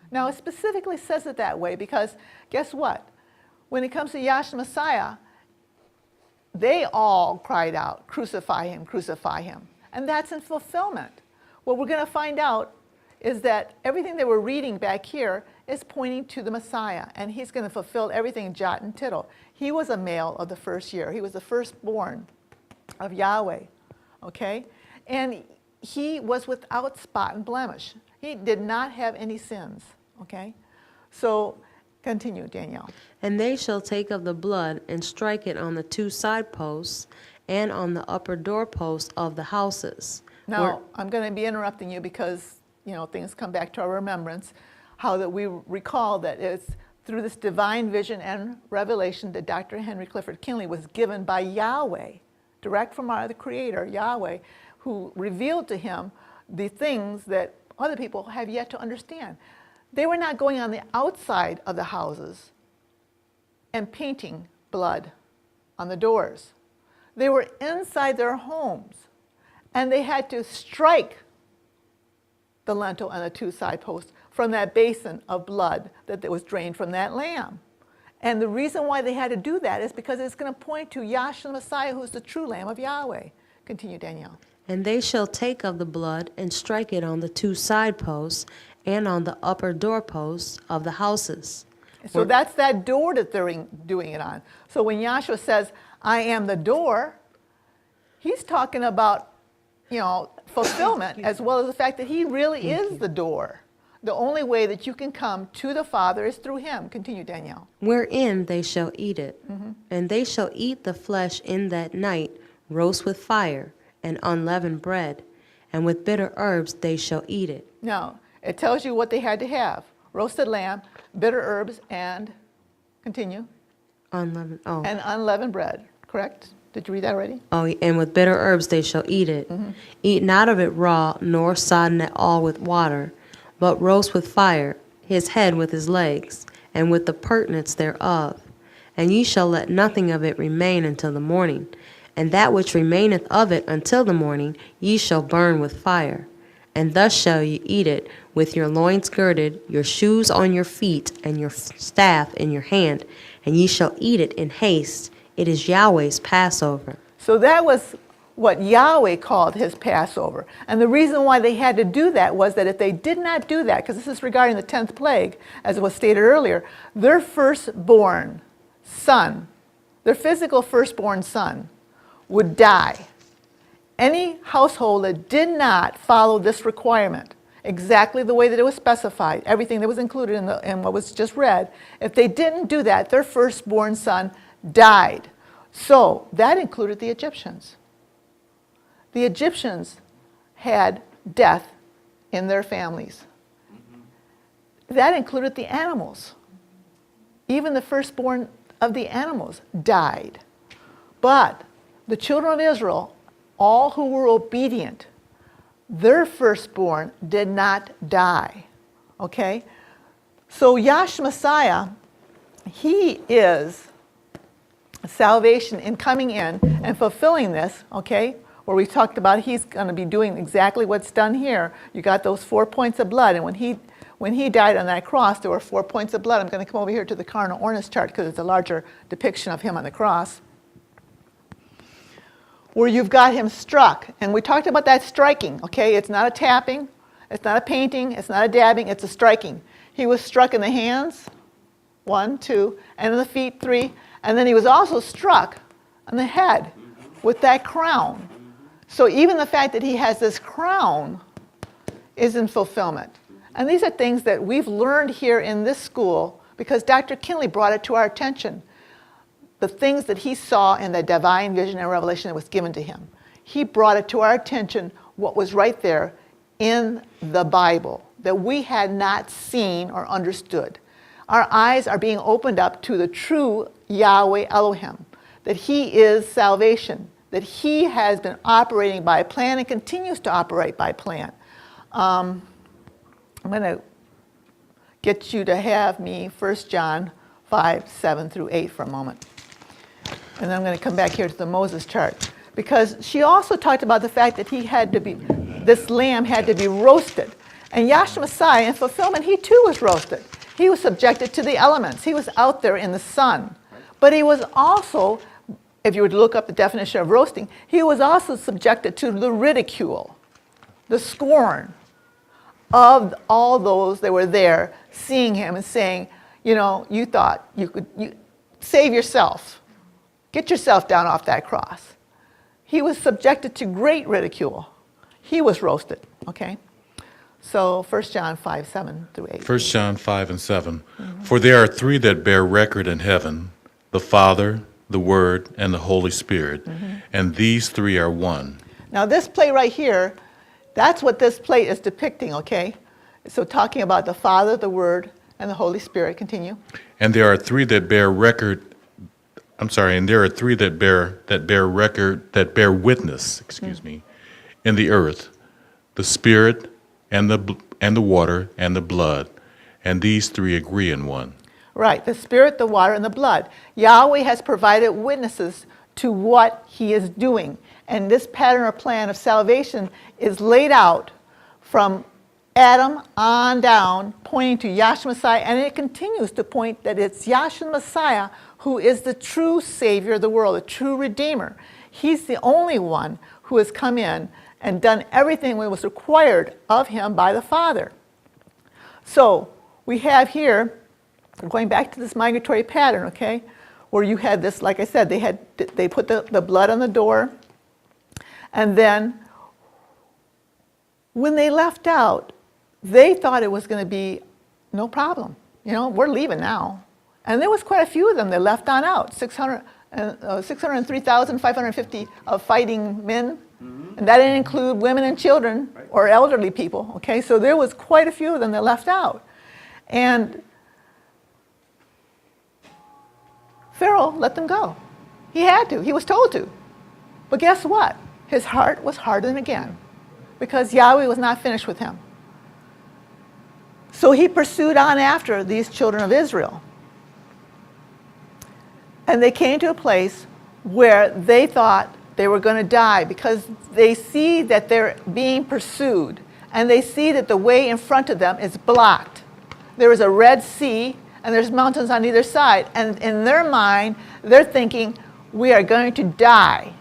Now it specifically says it that way because guess what? When it comes to Yahshua Messiah, they all cried out, crucify him, crucify him. And that's in fulfillment. What we're going to find out is that everything that we're reading back here is pointing to the Messiah, and he's going to fulfill everything jot and tittle. He was a male of the first year. He was the firstborn of Yahweh, okay? And he was without spot and blemish. He did not have any sins, okay? So continue, Danielle. And they shall take of the blood and strike it on the two side posts and on the upper doorposts of the houses. Now, I'm going to be interrupting you because, you know, things come back to our remembrance, how that we recall that it's through this divine vision and revelation that Dr. Henry Clifford Kinley was given by Yahweh, direct from the Creator, Yahweh, who revealed to him the things that other people have yet to understand. They were not going on the outside of the houses and painting blood on the doors. They were inside their homes, and they had to strike the lintel and the two side posts from that basin of blood that was drained from that lamb. And the reason why they had to do that is because it's going to point to Yahshua Messiah, who's the true Lamb of Yahweh. Continue, Danielle. And they shall take of the blood and strike it on the two side posts and on the upper doorposts of the houses. So that's that door that they're doing it on. So when Yahshua says, I am the door, he's talking about, you know, fulfillment as well as the fact that he really is the door. The only way that you can come to the Father is through him. Continue, Danielle. Wherein they shall eat it. And they shall eat the flesh in that night, roast with fire and unleavened bread, and with bitter herbs they shall eat it. Now, it tells you what they had to have. Roasted lamb, bitter herbs, and, continue, Unleavened, and unleavened bread, correct? Did you read that already? and with bitter herbs they shall eat it. Eat not of it raw, nor sodden at all with water, but roast with fire, his head with his legs, and with the purtenance thereof. And ye shall let nothing of it remain until the morning. And that which remaineth of it until the morning ye shall burn with fire. And thus shall ye eat it, with your loins girded, your shoes on your feet, and your staff in your hand. And ye shall eat it in haste. It is Yahweh's Passover. So that was what Yahweh called his Passover. And the reason why they had to do that was that if they did not do that, because this is regarding the 10th plague, as was stated earlier, their firstborn son, their physical firstborn son, would die. Any household that did not follow this requirement, exactly the way that it was specified, everything that was included in what was just read, if they didn't do that, their firstborn son died. So that included the Egyptians. The Egyptians had death in their families. That included the animals. Even the firstborn of the animals died. But the children of Israel, all who were obedient, their firstborn did not die. Okay? So Yahshua Messiah, he is salvation in coming in and fulfilling this, okay? Where we talked about he's going to be doing exactly what's done here. You got those 4 points of blood, and when he died on that cross, there were 4 points of blood. I'm going to come over here to the carnal ornus chart because it's a larger depiction of him on the cross, where you've got him struck. And we talked about that striking, okay? It's not a tapping, it's not a painting, it's not a dabbing, it's a striking. He was struck in the hands, 1, 2, and in the feet, 3, and then he was also struck on the head with that crown. So even the fact that he has this crown is in fulfillment. And these are things that we've learned here in this school because Dr. Kinley brought it to our attention. The things that he saw in the divine vision and revelation that was given to him. He brought it to our attention what was right there in the Bible that we had not seen or understood. Our eyes are being opened up to the true Yahweh Elohim, that he is salvation, that he has been operating by plan and continues to operate by plan. I'm going to get you to have me 1 John 5, 7 through 8 for a moment. And then I'm going to come back here to the Moses chart. Because she also talked about the fact that this lamb had to be roasted. And Yahshua Messiah, in fulfillment, he too was roasted. He was subjected to the elements. He was out there in the sun. But he was also, if you were to look up the definition of roasting, he was also subjected to the ridicule, the scorn of all those that were there seeing him and saying, you know, you thought you could save yourself. Get yourself down off that cross. He was subjected to great ridicule. He was roasted, okay? So 1 John 5, 7 through 8. 1 John 5 and 7. For there are three that bear record in heaven, the Father, the Word, and the Holy Spirit. And these three are one. Now this plate right here, that's what this plate is depicting, okay? So talking about the Father, the Word, and the Holy Spirit. Continue. And there are three that bear record. And there are three that bear witness, in the earth, the Spirit, and the water, and the blood, and these three agree in one. Right, the Spirit, the water, and the blood. Yahweh has provided witnesses to what he is doing. And this pattern or plan of salvation is laid out from Adam on down, pointing to Yahshua Messiah, and it continues to point that it's Yahshua Messiah who is the true Savior of the world, the true Redeemer. He's the only one who has come in and done everything that was required of him by the Father. So we have here, going back to this migratory pattern, okay, where you had this, like I said, they put the blood on the door, and then when they left out, they thought it was going to be no problem. You know, we're leaving now. And there was quite a few of them that left on out, 603,550 of fighting men. And that didn't include women and children or elderly people, okay? So there was quite a few of them that left out. And Pharaoh let them go. He had to. He was told to. But guess what? His heart was hardened again because Yahweh was not finished with him. So he pursued on after these children of Israel. And they came to a place where they thought they were going to die because they see that they're being pursued and they see that the way in front of them is blocked. There is a Red Sea and there's mountains on either side. And in their mind, they're thinking, we are going to die.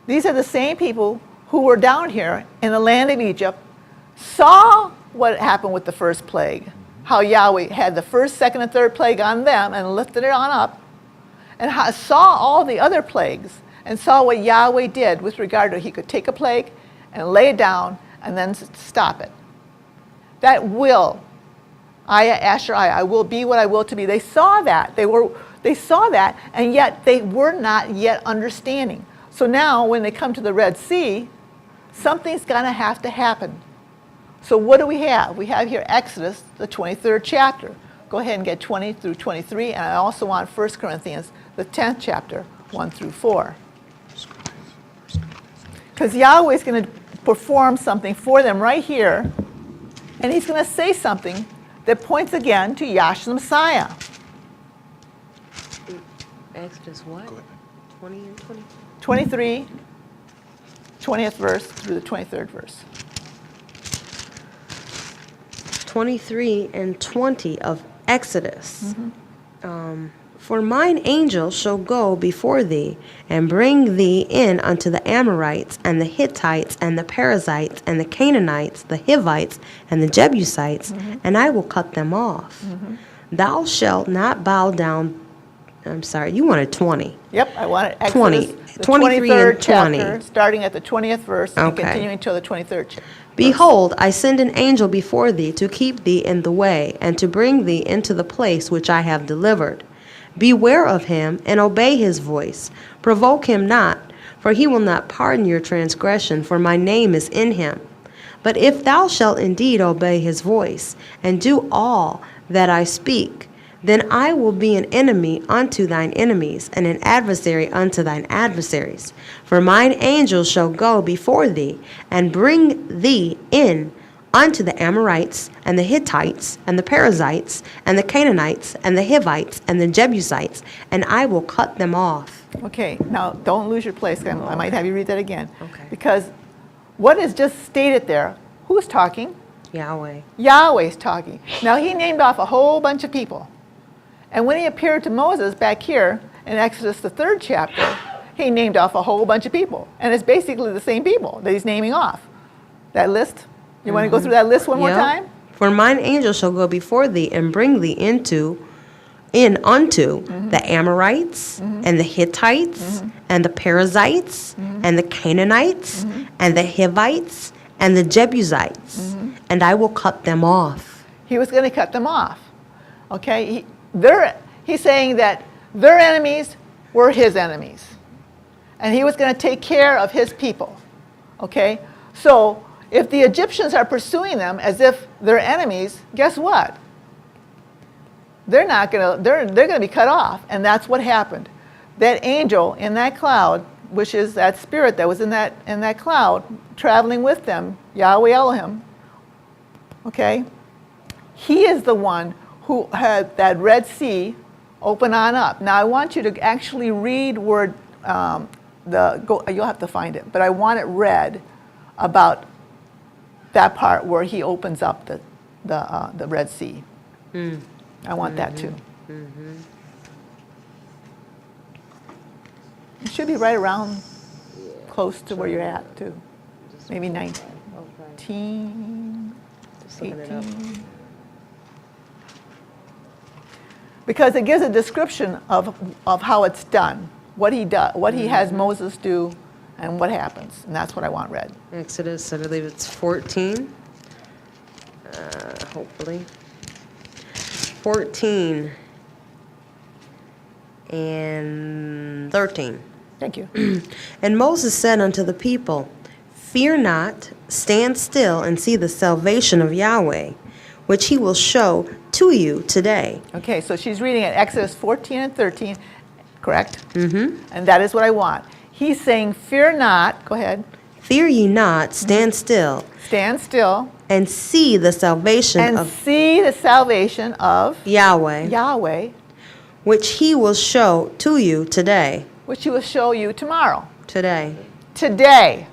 These are the same people who were down here in the land of Egypt, saw what happened with the first plague, how Yahweh had the first, second, and third plague on them and lifted it on up, and saw all the other plagues and saw what Yahweh did with regard to he could take a plague and lay it down and then stop it. That will, Ayah Asher Ayah, I will be what I will to be. They saw that. They saw that, and yet they were not yet understanding. So now when they come to the Red Sea, something's going to have to happen. So what do we have? We have here Exodus, the 23rd chapter. Go ahead and get 20 through 23, and I also want 1 Corinthians, the 10th chapter, 1 through 4. Because Yahweh is going to perform something for them right here, and he's going to say something that points again to Yahshua Messiah. Exodus what? 20 and 20? 23, 20th verse through the 23rd verse. 23 and 20 of Exodus. For mine angel shall go before thee, and bring thee in unto the Amorites, and the Hittites, and the Perizzites, and the Canaanites, the Hivites, and the Jebusites, and I will cut them off. Thou shalt not bow down I'm sorry, you wanted 20. Yep, I want it. 20, Exodus, the 23 23rd and 20. chapter, starting at the 20th verse and Okay. continuing till the 23rd chapter. Behold, I send an angel before thee to keep thee in the way, and to bring thee into the place which I have delivered. Beware of him, and obey his voice. Provoke him not, for he will not pardon your transgression, for my name is in him. But if thou shalt indeed obey his voice, and do all that I speak, then I will be an enemy unto thine enemies, and an adversary unto thine adversaries. For mine angel shall go before thee, and bring thee in unto the Amorites, and the Hittites, and the Perizzites, and the Canaanites, and the Hivites, and the Jebusites, and I will cut them off. Okay, now don't lose your place. I might have you read that again. Okay. Because what is just stated there, who's talking? Yahweh. Yahweh's talking. Now he named off a whole bunch of people. And when he appeared to Moses back here in Exodus, the 3rd chapter, he named off a whole bunch of people. And it's basically the same people that he's naming off. That list? You want to go through that list one more Yep. time? For mine angel shall go before thee, and bring thee unto the Amorites, and the Hittites, and the Perizzites, and the Canaanites, and the Hivites, and the Jebusites, and I will cut them off. He was going to cut them off. Okay? He's saying that their enemies were his enemies. And he was going to take care of his people. Okay? So, if the Egyptians are pursuing them as if they're enemies, guess what? They're going to be cut off, and that's what happened. That angel in that cloud, which is that spirit that was in that cloud, traveling with them, Yahweh Elohim, okay? He is the one who had that Red Sea open on up. Now I want you to actually read word you'll have to find it, but I want it read about that part where he opens up the Red Sea. I want that too. It should be right around close to where you're at too. Maybe 19, 18. Because it gives a description of how it's done, what he does, what he has Moses do, and what happens. And that's what I want read. Exodus, I believe it's 14. Hopefully. 14 and 13. Thank you. And Moses said unto the people, Fear not, stand still and see the salvation of Yahweh, which he will show to you today. Okay, so she's reading at Exodus 14 and 13, correct? Mm-hmm. And that is what I want. He's saying, fear not, go ahead. Fear ye not, stand still, Stand still and see the salvation and of see the salvation of Yahweh, Yahweh, which he will show to you today. which he will show you tomorrow. Today. Today.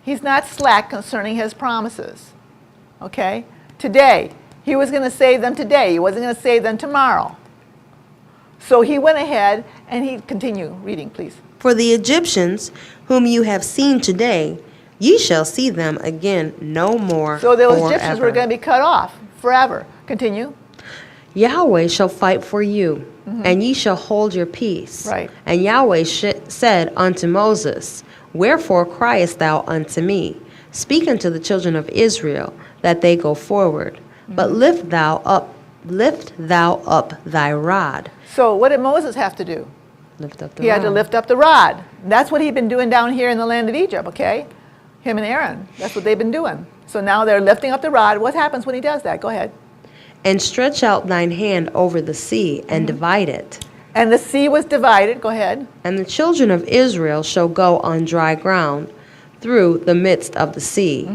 He's not slack concerning his promises. Okay? Today. He was going to save them today. He wasn't going to save them tomorrow. So he went ahead and he continued reading, please. For the Egyptians, whom you have seen today, ye shall see them again no more. So those Egyptians were forever. going to be cut off forever. Continue. Yahweh shall fight for you, and ye shall hold your peace. Right. And Yahweh said unto Moses, Wherefore criest thou unto me? Speak unto the children of Israel, that they go forward. But lift thou up thy rod. So what did Moses have to do? Lift up the He rod. had to lift up the rod. That's what he'd been doing down here in the land of Egypt, okay? Him and Aaron. That's what they've been doing. So now they're lifting up the rod. What happens when he does that? Go ahead. And stretch out thine hand over the sea, and divide it. And the sea was divided. Go ahead. And the children of Israel shall go on dry ground through the midst of the sea.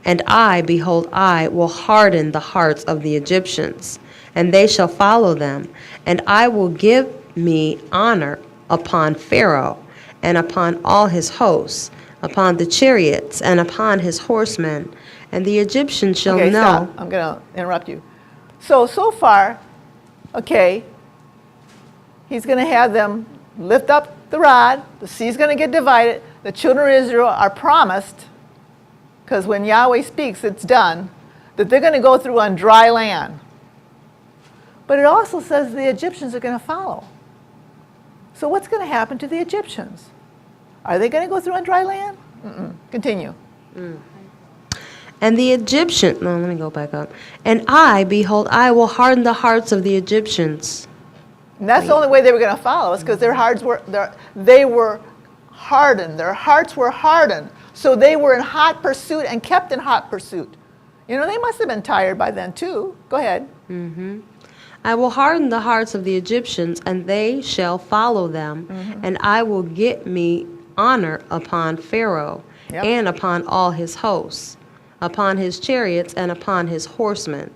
And I, behold, I will harden the hearts of the Egyptians, and they shall follow them. And I will give me honor upon Pharaoh, and upon all his hosts, upon the chariots, and upon his horsemen. And the Egyptians shall Okay, know. stop. I'm going to interrupt you. So far, okay, he's going to have them lift up the rod. The sea's going to get divided. The children of Israel are promised, because when Yahweh speaks, it's done, that they're going to go through on dry land. But it also says the Egyptians are going to follow. So what's going to happen to the Egyptians? Are they going to go through on dry land? Continue. And the Egyptian, no, let me go back up. And I, behold, I will harden the hearts of the Egyptians. And that's the only way they were going to follow us, because they were hardened. Their hearts were hardened. So they were in hot pursuit and kept in hot pursuit. You know, they must have been tired by then too. Go ahead. I will harden the hearts of the Egyptians, and they shall follow them, and I will get me honor upon Pharaoh Yep. and upon all his hosts, upon his chariots and upon his horsemen.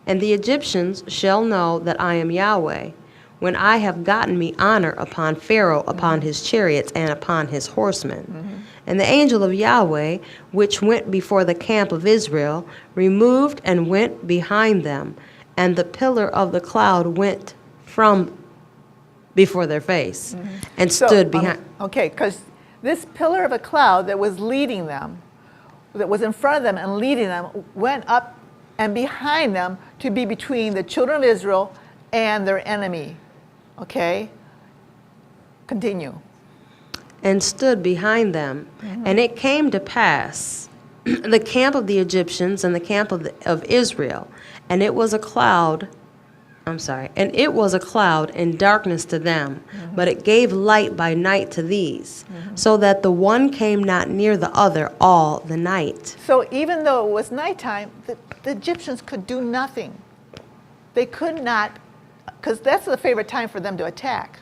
And the Egyptians shall know that I am Yahweh, when I have gotten me honor upon Pharaoh, upon his chariots, and upon his horsemen. And the angel of Yahweh, which went before the camp of Israel, removed and went behind them, and the pillar of the cloud went from before their face, and stood behind. Okay, because this pillar of a cloud that was leading them, that was in front of them and leading them, went up and behind them to be between the children of Israel and their enemy. Okay? Continue. And stood behind them. And it came to pass, the camp of the Egyptians and the camp of Israel, and it was a cloud, and it was a cloud and darkness to them, but it gave light by night to these, so that the one came not near the other all the night. So even though it was nighttime, the Egyptians could do nothing. They could not, because that's the favorite time for them to attack,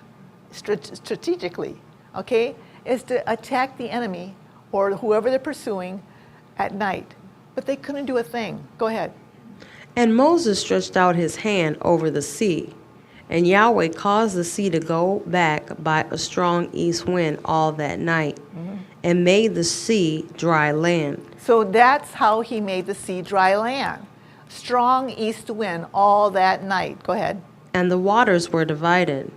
strategically, okay, is to attack the enemy or whoever they're pursuing at night. But they couldn't do a thing. Go ahead. And Moses stretched out his hand over the sea, and Yahweh caused the sea to go back by a strong east wind all that night, and made the sea dry land. So that's how he made the sea dry land. Strong east wind all that night. Go ahead. And the waters were divided.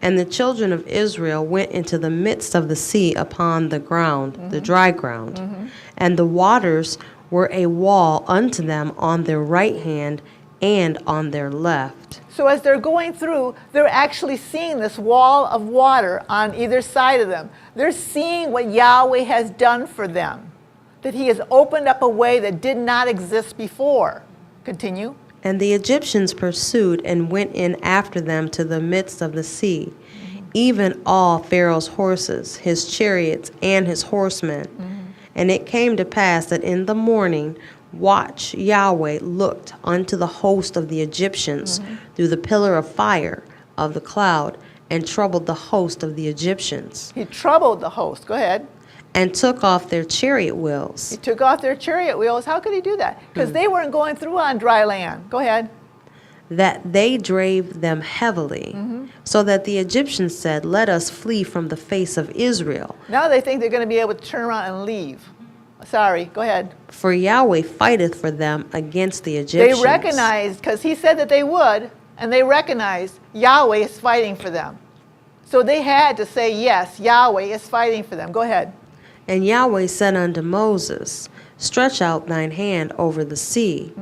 And the children of Israel went into the midst of the sea upon the ground, the dry ground. And the waters were a wall unto them on their right hand and on their left. So as they're going through, they're actually seeing this wall of water on either side of them. They're seeing what Yahweh has done for them, that he has opened up a way that did not exist before. Continue. And the Egyptians pursued and went in after them to the midst of the sea, even all Pharaoh's horses, his chariots, and his horsemen. And it came to pass that in the morning watch Yahweh looked unto the host of the Egyptians through the pillar of fire of the cloud, and troubled the host of the Egyptians, He troubled the host. Go ahead. and took off their chariot wheels. He took off their chariot wheels. How could he do that? Because they weren't going through on dry land. Go ahead. That they drave them heavily, so that the Egyptians said, Let us flee from the face of Israel. Now they think they're going to be able to turn around and leave. Sorry, go ahead. For Yahweh fighteth for them against the Egyptians. They recognized, because he said that they would, and they recognized Yahweh is fighting for them. So they had to say, yes, Yahweh is fighting for them. Go ahead. And Yahweh said unto Moses, Stretch out thine hand over the sea,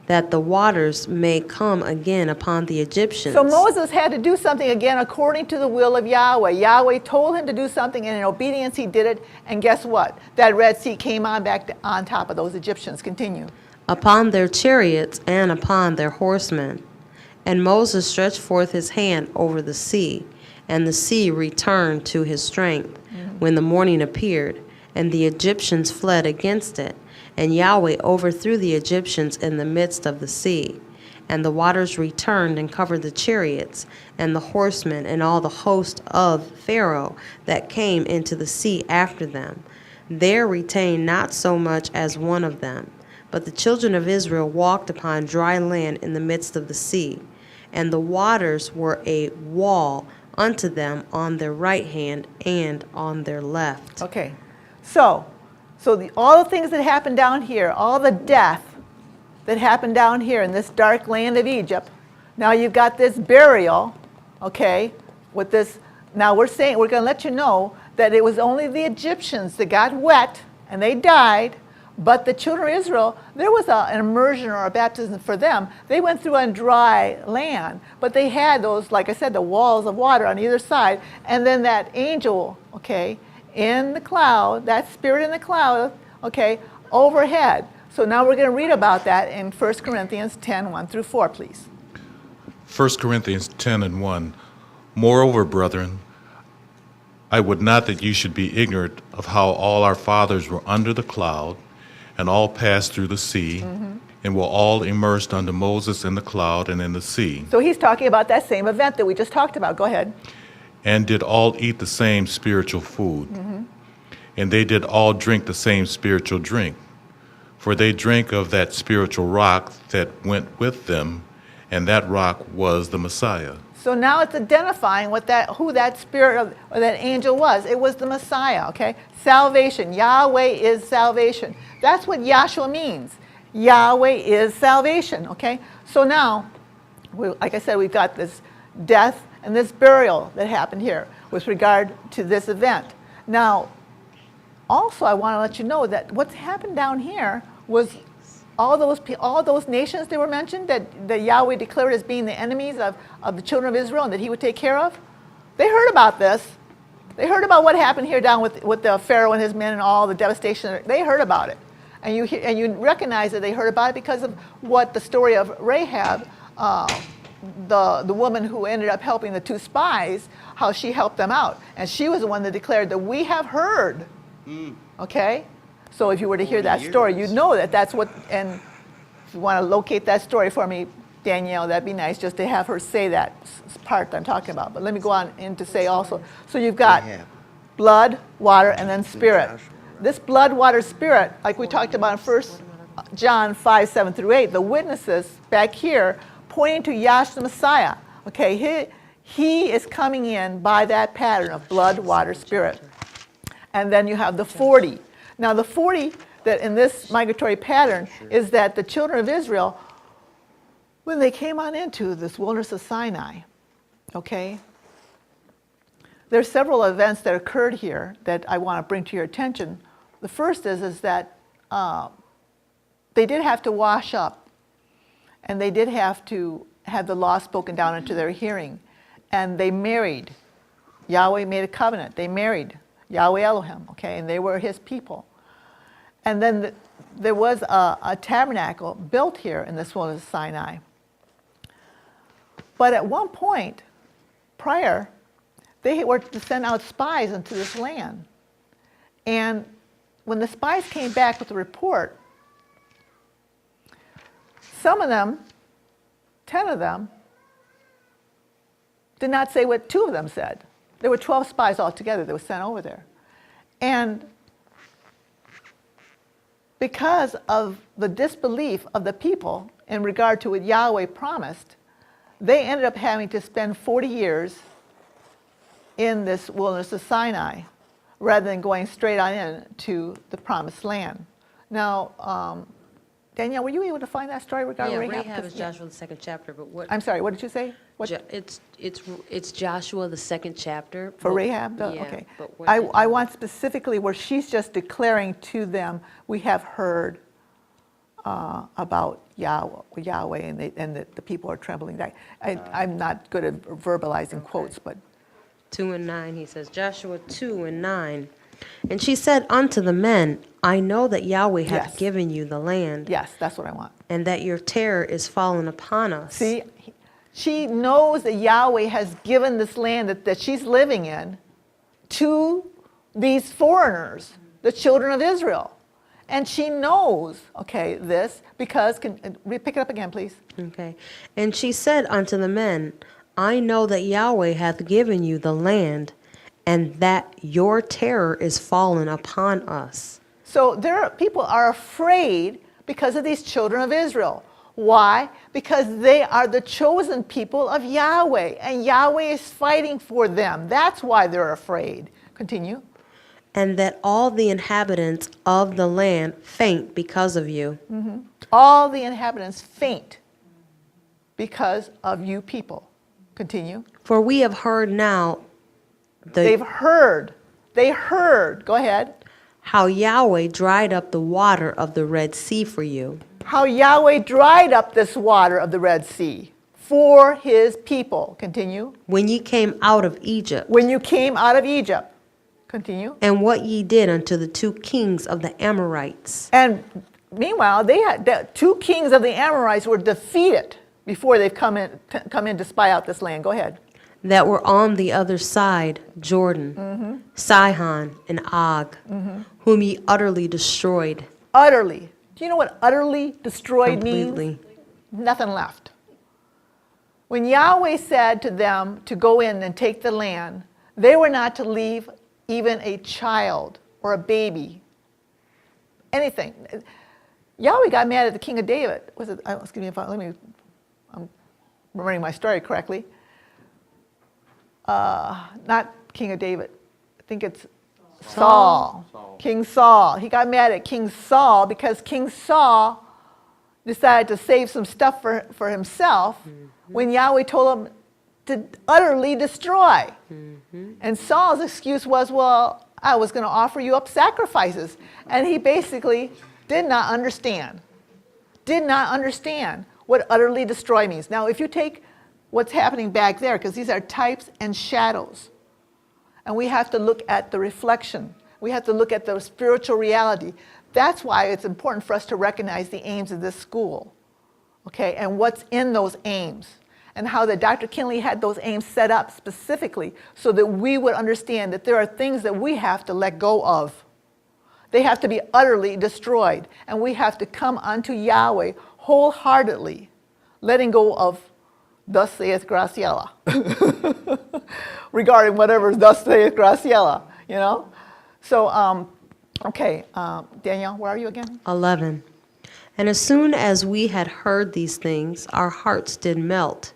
that the waters may come again upon the Egyptians. So Moses had to do something again according to the will of Yahweh. Yahweh told him to do something, and in obedience he did it. And guess what? That Red Sea came on back on top of those Egyptians. Continue. Upon their chariots and upon their horsemen. And Moses stretched forth his hand over the sea, and the sea returned to his strength when the morning appeared, and the Egyptians fled against it. And Yahweh overthrew the Egyptians in the midst of the sea. And the waters returned and covered the chariots, and the horsemen, and all the host of Pharaoh that came into the sea after them. There retained not so much as one of them. But the children of Israel walked upon dry land in the midst of the sea. And the waters were a wall unto them on their right hand and on their left. Okay. So all the things that happened down here, all the death that happened down here in this dark land of Egypt, now you've got this burial, okay, with this. Now we're going to let you know that it was only the Egyptians that got wet and they died, But the children of Israel, there was an immersion or a baptism for them. They went through on dry land, but they had those, like I said, the walls of water on either side. And then that angel, okay, in the cloud, that spirit in the cloud, okay, overhead. So now we're going to read about that in 1 Corinthians 10, 1 through 4, please. 1 Corinthians 10 and 1. Moreover, brethren, I would not that you should be ignorant of how all our fathers were under the cloud, and all passed through the sea, and were all immersed under Moses in the cloud and in the sea, So he's talking about that same event that we just talked about. Go ahead. and did all eat the same spiritual food. And they did all drink the same spiritual drink. For they drank of that spiritual rock that went with them, and that rock was the Messiah. So now it's identifying who that spirit or that angel was. It was the Messiah, okay? Salvation. Yahweh is salvation. That's what Yahshua means. Yahweh is salvation, okay? So now, like I said, we've got this death and this burial that happened here with regard to this event. Now, also I want to let you know that what's happened down here was all those nations that were mentioned that Yahweh declared as being the enemies of the children of Israel and that he would take care of, they heard about this. They heard about what happened here down with the Pharaoh and his men and all the devastation. They heard about it. And you recognize that they heard about it because of what the story of Rahab, the woman who ended up helping the two spies, how she helped them out. And she was the one that declared that we have heard. Okay? So if you were to hear that story, you'd know that that's what, and if you want to locate that story for me, Danielle, that'd be nice just to have her say that part I'm talking about. But let me go on in to say also. So you've got blood, water, and then spirit. This blood, water, spirit, like we talked about in 1 John 5, 7 through 8, the witnesses back here pointing to Yahshua the Messiah. Okay, he is coming in by that pattern of blood, water, spirit. And then you have the 40. Now the 40 that in this migratory pattern is that the children of Israel, when they came on into this wilderness of Sinai, okay, there's several events that occurred here that I want to bring to your attention. The first is that they did have to wash up, and they did have to have the law spoken down into their hearing, and they married. Yahweh made a covenant. They married Yahweh Elohim, okay, and they were his people. And then there was a tabernacle built here in this wilderness of Sinai. But at one point prior, they were to send out spies into this land. And when the spies came back with a report, some of them, 10 of them, did not say what 2 of them said. There were 12 spies altogether that were sent over there. And because of the disbelief of the people in regard to what Yahweh promised, they ended up having to spend 40 years in this wilderness of Sinai rather than going straight on in to the promised land. Now, Danielle, were you able to find that story regarding Rahab? Rahab is Joshua the 2nd chapter, but what? I'm sorry, what did you say? What? It's Joshua the 2nd chapter. For but- Rahab? Yeah, Okay. but what I want specifically where she's just declaring to them, we have heard about Yahweh and the people are trembling. I'm not good at verbalizing quotes, but 2 and 9, he says, Joshua 2 and 9. And she said unto the men, I know that Yahweh hath Yes. given you the land, yes, that's what I want. and that your terror is fallen upon us. See, she knows that Yahweh has given this land that she's living in to these foreigners, the children of Israel. And she knows, okay, this because, can we pick it up again, please? Okay. And she said unto the men, I know that Yahweh hath given you the land, and that your terror is fallen upon us. So people are afraid because of these children of Israel. Why? Because they are the chosen people of Yahweh, and Yahweh is fighting for them. That's why they're afraid. Continue. And that all the inhabitants of the land faint because of you. All the inhabitants faint because of you people. Continue. For we have heard now They heard. Go ahead. how Yahweh dried up the water of the Red Sea for you, How Yahweh dried up this water of the Red Sea for his people. Continue. when ye came out of Egypt, When you came out of Egypt. Continue. and what ye did unto the 2 kings of the Amorites, And meanwhile, the 2 kings of the Amorites were defeated before they've come in to spy out this land. Go ahead. that were on the other side Jordan, Sihon and Og, whom ye utterly destroyed Utterly. Do you know what utterly destroyed completely. means? Nothing left. When Yahweh said to them to go in and take the land, they were not to leave even a child or a baby. Anything. Yahweh got mad at the king of David. Was it? Excuse me if I'm remembering my story correctly. Not King of David. I think it's Saul. King Saul. He got mad at King Saul because King Saul decided to save some stuff for himself when Yahweh told him to utterly destroy. And Saul's excuse was, well, I was going to offer you up sacrifices. And he basically did not understand what utterly destroy means. Now, if you take what's happening back there, because these are types and shadows, and we have to look at the reflection. We have to look at the spiritual reality. That's why it's important for us to recognize the aims of this school, okay, and what's in those aims, and how that Dr. Kinley had those aims set up specifically so that we would understand that there are things that we have to let go of. They have to be utterly destroyed, and we have to come unto Yahweh wholeheartedly, letting go of thus saith Graciela, regarding whatever thus saith Graciela, you know? So, okay, Danielle, where are you again? 11. And as soon as we had heard these things, our hearts did melt,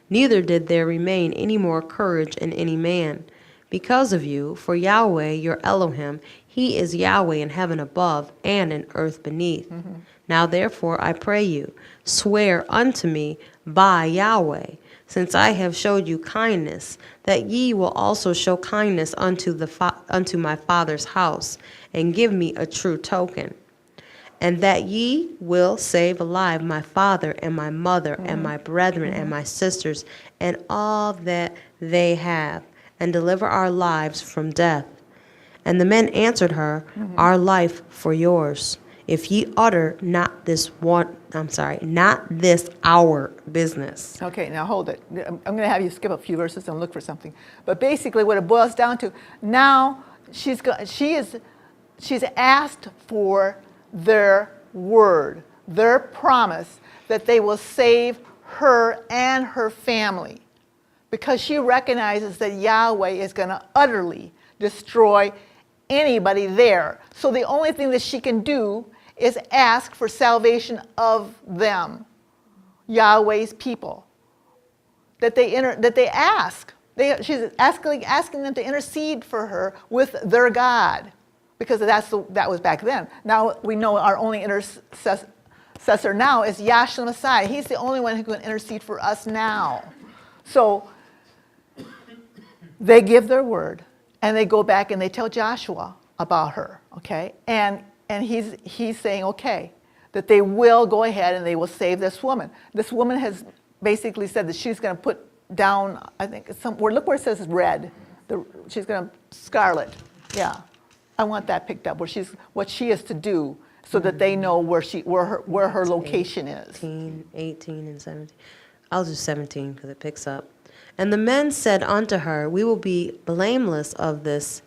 neither did there remain any more courage in any man, because of you, for Yahweh your Elohim, he is Yahweh in heaven above and in earth beneath. Now therefore I pray you, swear unto me by Yahweh, since I have showed you kindness, that ye will also show kindness unto my father's house, and give me a true token, and that ye will save alive my father and my mother and my brethren and my sisters and all that they have, and deliver our lives from death. And the men answered her, our life for yours, if ye utter not this our business. Okay, now hold it. I'm going to have you skip a few verses and look for something. But basically what it boils down to, now she's asked for their word, their promise that they will save her and her family, because she recognizes that Yahweh is going to utterly destroy anybody there. So the only thing that she can do is ask for salvation of them, Yahweh's people. That they ask. She's asking them to intercede for her with their God, because that was back then. Now we know our only intercessor now is Yahshua Messiah. He's the only one who can intercede for us now. So they give their word, and they go back and they tell Joshua about her, okay? And he's saying, okay, that they will go ahead and they will save this woman. This woman has basically said that she's going to put down, I think, look where it says red. She's going to scarlet. Yeah, I want that picked up, what she is to do, so that they know where her location is. 18 and 17. I'll do 17 because it picks up. And the men said unto her, we will be blameless of this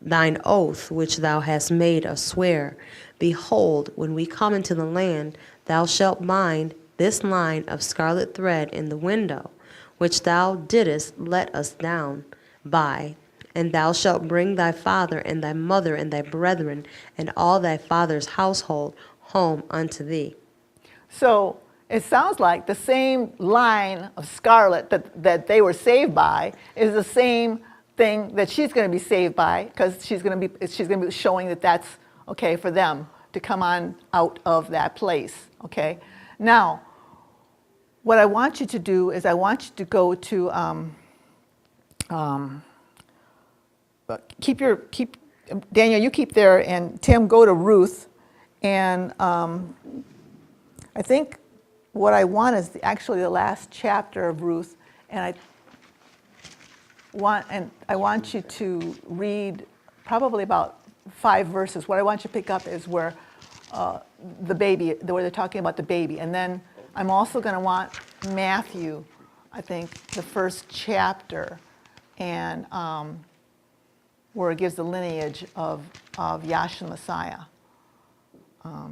thine oath which thou hast made us swear. Behold, when we come into the land, thou shalt bind this line of scarlet thread in the window, which thou didst let us down by, and thou shalt bring thy father and thy mother and thy brethren and all thy father's household home unto thee. So it sounds like the same line of scarlet that they were saved by is the same thing that she's going to be saved by, because she's going to be showing that that's okay for them to come on out of that place. Okay. Now, what I want you to do is I want you to go to keep Daniel, you keep there, and Tim, go to Ruth. And I think what I want is actually the last chapter of Ruth, and I want you to read probably about 5 verses. What I want you to pick up is where the baby, where they're talking about the baby. And then I'm also going to want Matthew, I think, the first chapter, and where it gives the lineage of Yahshua Messiah. I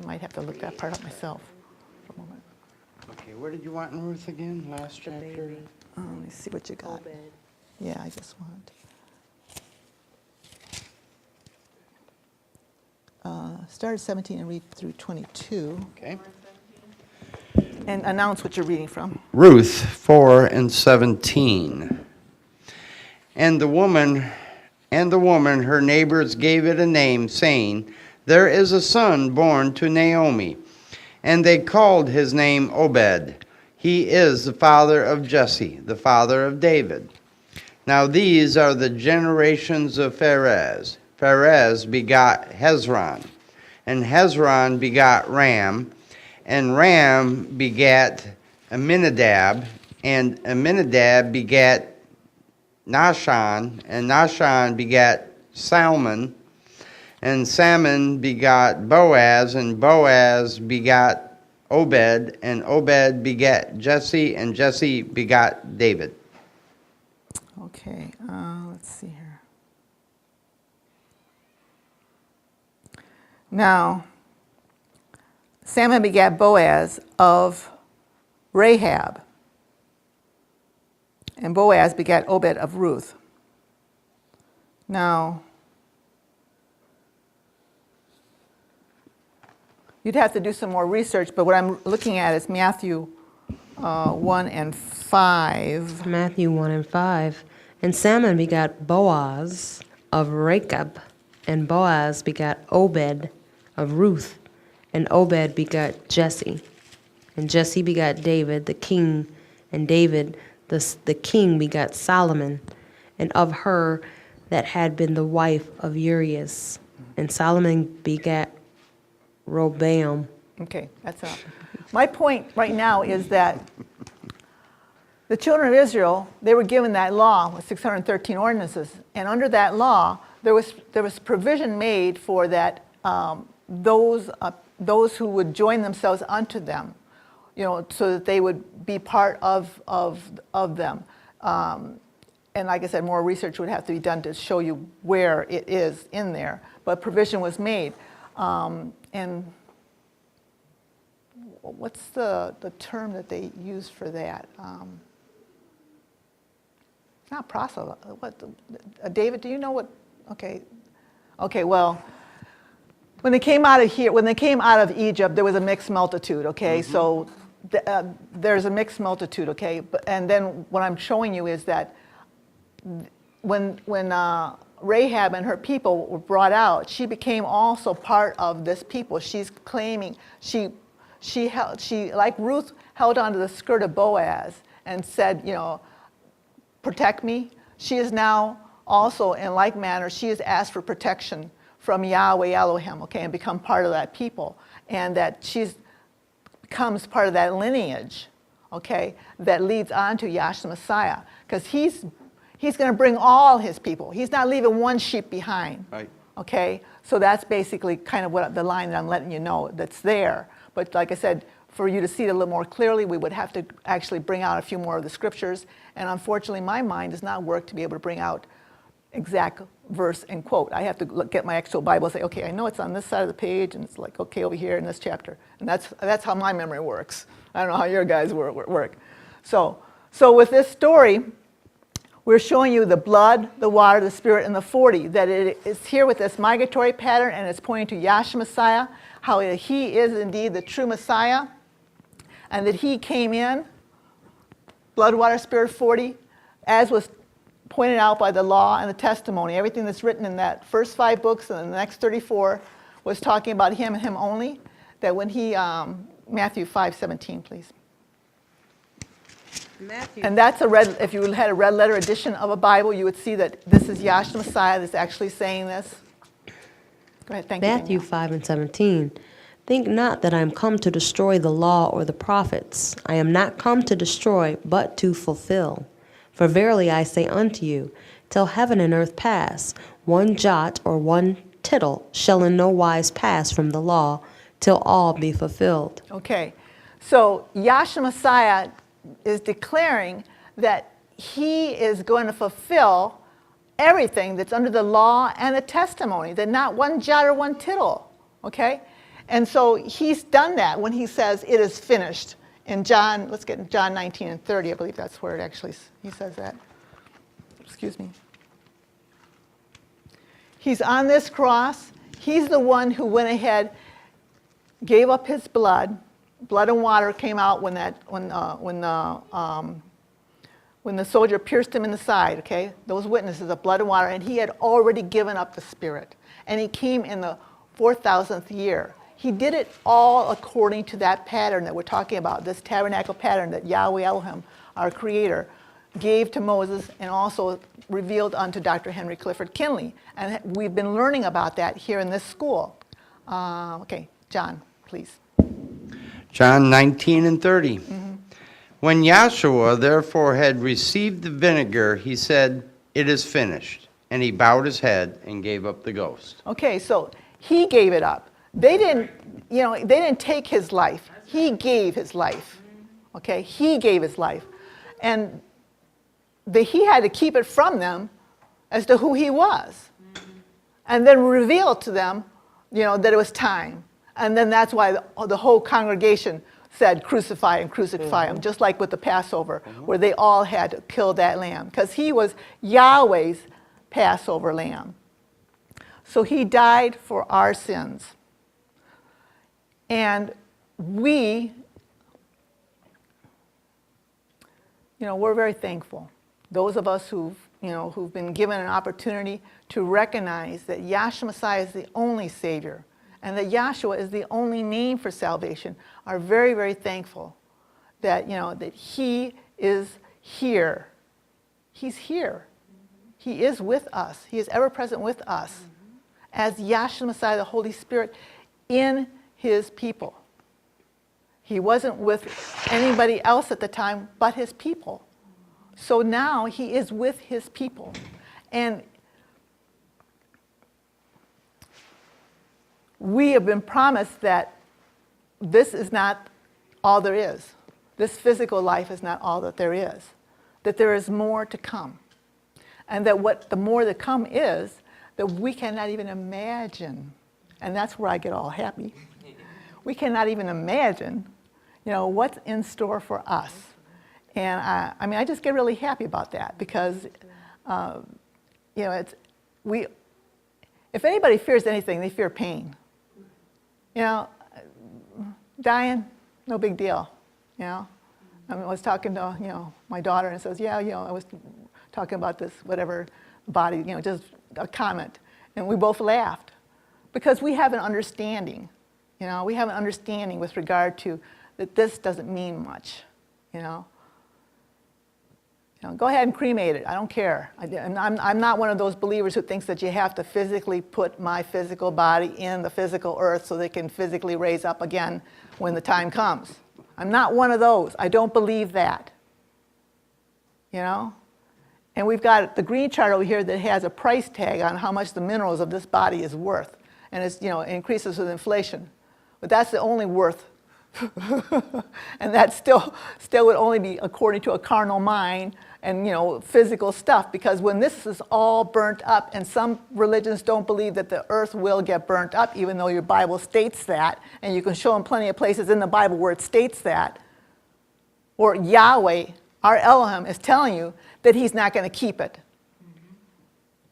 might have to look that part up myself for a moment. Okay, where did you want in Ruth again? Last chapter? Let me see what you got. Yeah, I just want. Start at 17 and read through 22. Okay. And announce what you're reading from. Ruth 4 and 17. And the woman, her neighbors gave it a name, saying, There is a son born to Naomi. And they called his name Obed. He is the father of Jesse, the father of David. Now these are the generations of Pharez. Pharez begot Hezron, and Hezron begot Ram, and Ram begat Amminadab, and Amminadab begat Nahshon, and Nahshon begat Salmon, and Salmon begot Boaz, and Boaz begot Obed, and Obed begat Jesse, and Jesse begot David. Okay, let's see here. Now, Salmon begat Boaz of Rahab, and Boaz begat Obed of Ruth. Now, you'd have to do some more research, but what I'm looking at is Matthew 1 and 5. Matthew 1 and 5. And Salmon begat Boaz of Rechab, and Boaz begat Obed of Ruth, and Obed begat Jesse. And Jesse begat David the king, and David the king begat Solomon, and of her that had been the wife of Urias. And Solomon begat Rehoboam. Okay, that's up. My point right now is that the children of Israel, they were given that law with 613 ordinances, and under that law, there was provision made for that those who would join themselves unto them, so that they would be part of them. And like I said, more research would have to be done to show you where it is in there, but provision was made. And what's the term that they use for that? It's not proselyte. David, do you know what? Okay, well, when they came out of Egypt, there was a mixed multitude. Okay, so there's a mixed multitude. Okay, and then what I'm showing you is that when Rahab and her people were brought out, she became also part of this people. She's claiming she like Ruth held onto the skirt of Boaz and said, protect me. She is now also, in like manner, she has asked for protection from Yahweh Elohim, okay, and become part of that people, and that she becomes part of that lineage, okay, that leads on to Yahshua Messiah, because he's going to bring all his people. He's not leaving one sheep behind. Right. Okay? So that's basically kind of what the line that I'm letting you know that's there. But like I said, for you to see it a little more clearly, we would have to actually bring out a few more of the scriptures. And unfortunately, my mind does not work to be able to bring out exact verse and quote. I have to get my actual Bible and say, okay, I know it's on this side of the page, and it's like, okay, over here in this chapter. And that's how my memory works. I don't know how your guys work. So with this story, we're showing you the blood, the water, the spirit, and the 40, that it is here with this migratory pattern, and it's pointing to Yahshua Messiah, how he is indeed the true Messiah, and that he came in, blood, water, spirit, 40, as was pointed out by the law and the testimony. Everything that's written in that first 5 books and the next 34 was talking about him and him only, that when he, Matthew 5:17, please. Matthew. And that's a red, if you had a red letter edition of a Bible, you would see that this is Yahshua Messiah that's actually saying this. Go ahead, thank you. Matthew Danielle. 5:17. Think not that I am come to destroy the law or the prophets. I am not come to destroy, but to fulfill. For verily I say unto you, till heaven and earth pass, one jot or one tittle shall in no wise pass from the law, till all be fulfilled. Okay, so Yahshua Messiah is declaring that he is going to fulfill everything that's under the law and the testimony, that not one jot or one tittle, okay? And so he's done that when he says it is finished. In John, let's get in John 19 and 30, I believe that's where it actually, he says that. Excuse me. He's on this cross. He's the one who went ahead, gave up his blood. Blood and water came out when the soldier pierced him in the side, okay? Those witnesses of blood and water, and he had already given up the spirit. And he came in the 4,000th year. He did it all according to that pattern that we're talking about, this tabernacle pattern that Yahweh Elohim, our creator, gave to Moses and also revealed unto Dr. Henry Clifford Kinley. And we've been learning about that here in this school. Okay, John, please. John 19 and 30. When Yahshua therefore had received the vinegar, he said, "It is finished." And he bowed his head and gave up the ghost. Okay, so he gave it up. They didn't take his life. He gave his life. Okay, he gave his life. And he had to keep it from them as to who he was. And then reveal to them, that it was time. And then that's why the whole congregation said, crucify him, crucify him, just like with the Passover, where they all had to kill that lamb, because he was Yahweh's Passover lamb. So he died for our sins. And we're very thankful. Those of us who've been given an opportunity to recognize that Yahshua Messiah is the only Savior, and that Yahshua is the only name for salvation, are very, very thankful that, that he is here. He's here. He is with us. He is ever present with us as Yahshua Messiah, the Holy Spirit, in his people. He wasn't with anybody else at the time but his people. So now he is with his people. And we have been promised that this is not all there is. This physical life is not all that there is. That there is more to come. And that what the more to come is, that we cannot even imagine. And that's where I get all happy. We cannot even imagine, what's in store for us. And I just get really happy about that, because, if anybody fears anything, they fear pain. Dying, no big deal. I was talking to, my daughter, and says, I was talking about this, whatever body, just a comment. And we both laughed, because we have an understanding. We have an understanding with regard to that this doesn't mean much. Go ahead and cremate it. I don't care. I'm not one of those believers who thinks that you have to physically put my physical body in the physical earth so they can physically raise up again when the time comes. I'm not one of those. I don't believe that. And we've got the green chart over here that has a price tag on how much the minerals of this body is worth. And it's, it increases with inflation. But that's the only worth. And that still would only be according to a carnal mind and, physical stuff. Because when this is all burnt up, and some religions don't believe that the earth will get burnt up, even though your Bible states that, and you can show them plenty of places in the Bible where it states that, or Yahweh, our Elohim, is telling you that he's not going to keep it.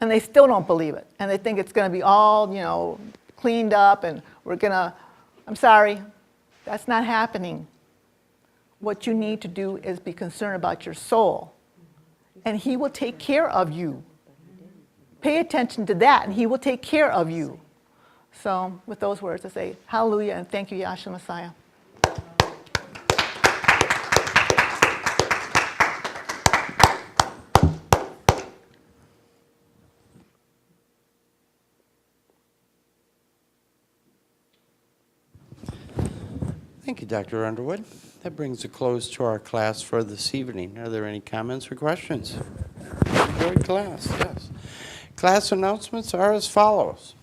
And they still don't believe it. And they think it's going to be all, cleaned up, and we're going to, I'm sorry, that's not happening. What you need to do is be concerned about your soul. And he will take care of you. Pay attention to that, and he will take care of you. So with those words, I say hallelujah and thank you, Yahshua Messiah. Thank you, Dr. Underwood. That brings a close to our class for this evening. Are there any comments or questions? Enjoyed class, yes. Class announcements are as follows.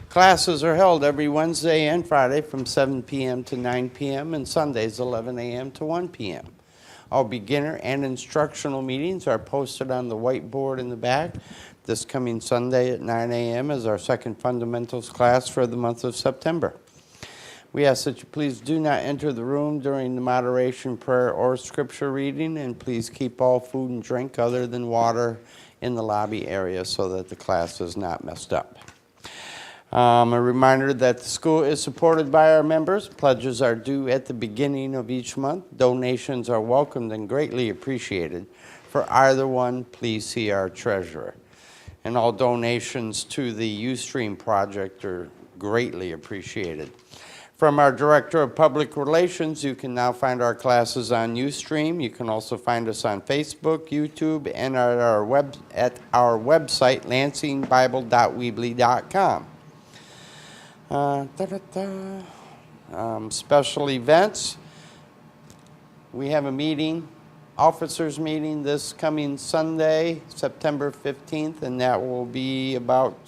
Classes are held every Wednesday and Friday from 7 p.m. to 9 p.m. and Sundays 11 a.m. to 1 p.m. All beginner and instructional meetings are posted on the whiteboard in the back. This coming Sunday at 9 a.m. is our second fundamentals class for the month of September. We ask that you please do not enter the room during the moderation prayer or scripture reading, and please keep all food and drink other than water in the lobby area so that the class is not messed up. A reminder that the school is supported by our members. Pledges are due at the beginning of each month. Donations are welcomed and greatly appreciated. For either one, please see our treasurer. And all donations to the Ustream project are greatly appreciated. From our Director of Public Relations, you can now find our classes on Ustream. You can also find us on Facebook, YouTube, and at our website, lansingbible.weebly.com. Special events. We have a meeting, officers meeting this coming Sunday, September 15th, and that will be about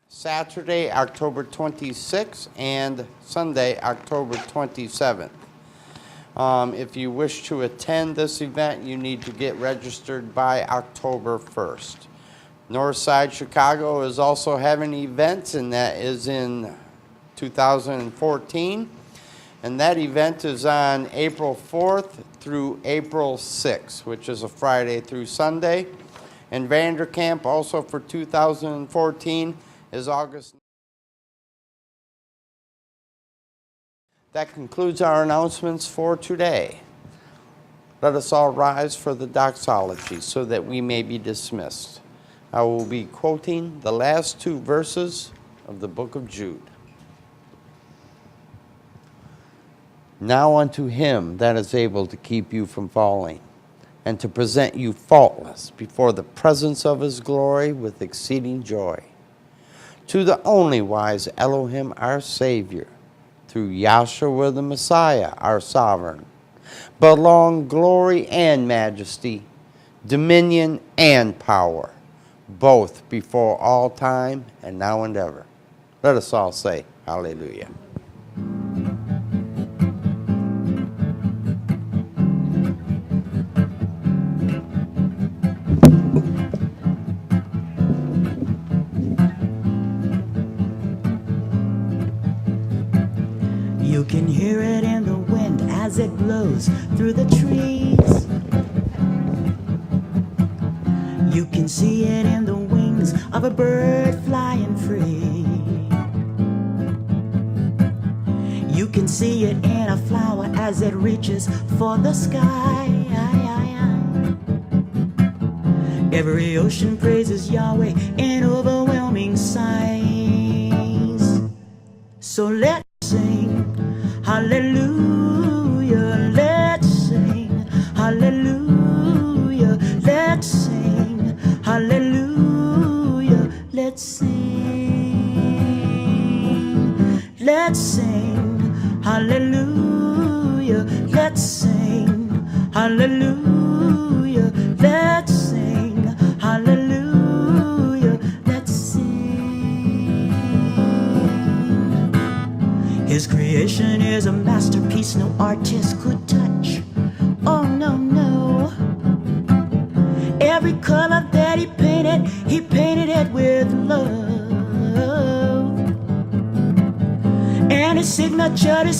Saturday, October 26th, and Sunday, October 27th. If you wish to attend this event, you need to get registered by October 1st. Northside Chicago is also having events, and that is in 2014. And that event is on April 4th through April 6th, which is a Friday through Sunday. And Vanderkamp, also for 2014, is August. That concludes our announcements for today. Let us all rise for the doxology so that we may be dismissed. I will be quoting the last two verses of the book of Jude. Now unto him that is able to keep you from falling, and to present you faultless before the presence of his glory with exceeding joy. To the only wise Elohim, our Savior, through Yahshua the Messiah, our Sovereign, belong glory and majesty, dominion and power, both before all time and now and ever. Let us all say, Hallelujah. You can hear it in the wind as it blows through the trees. You can see it in the wings of a bird flying free. You can see it in a flower as it reaches for the sky. Every ocean praises Yahweh in overwhelming sighs. So let's sing hallelujah, let's sing hallelujah, let's sing hallelujah, let's sing hallelujah, let's sing hallelujah, let's sing hallelujah, let's sing. His creation is a masterpiece no artist could touch. Oh no, no. Every color that he painted it with love. And his signature is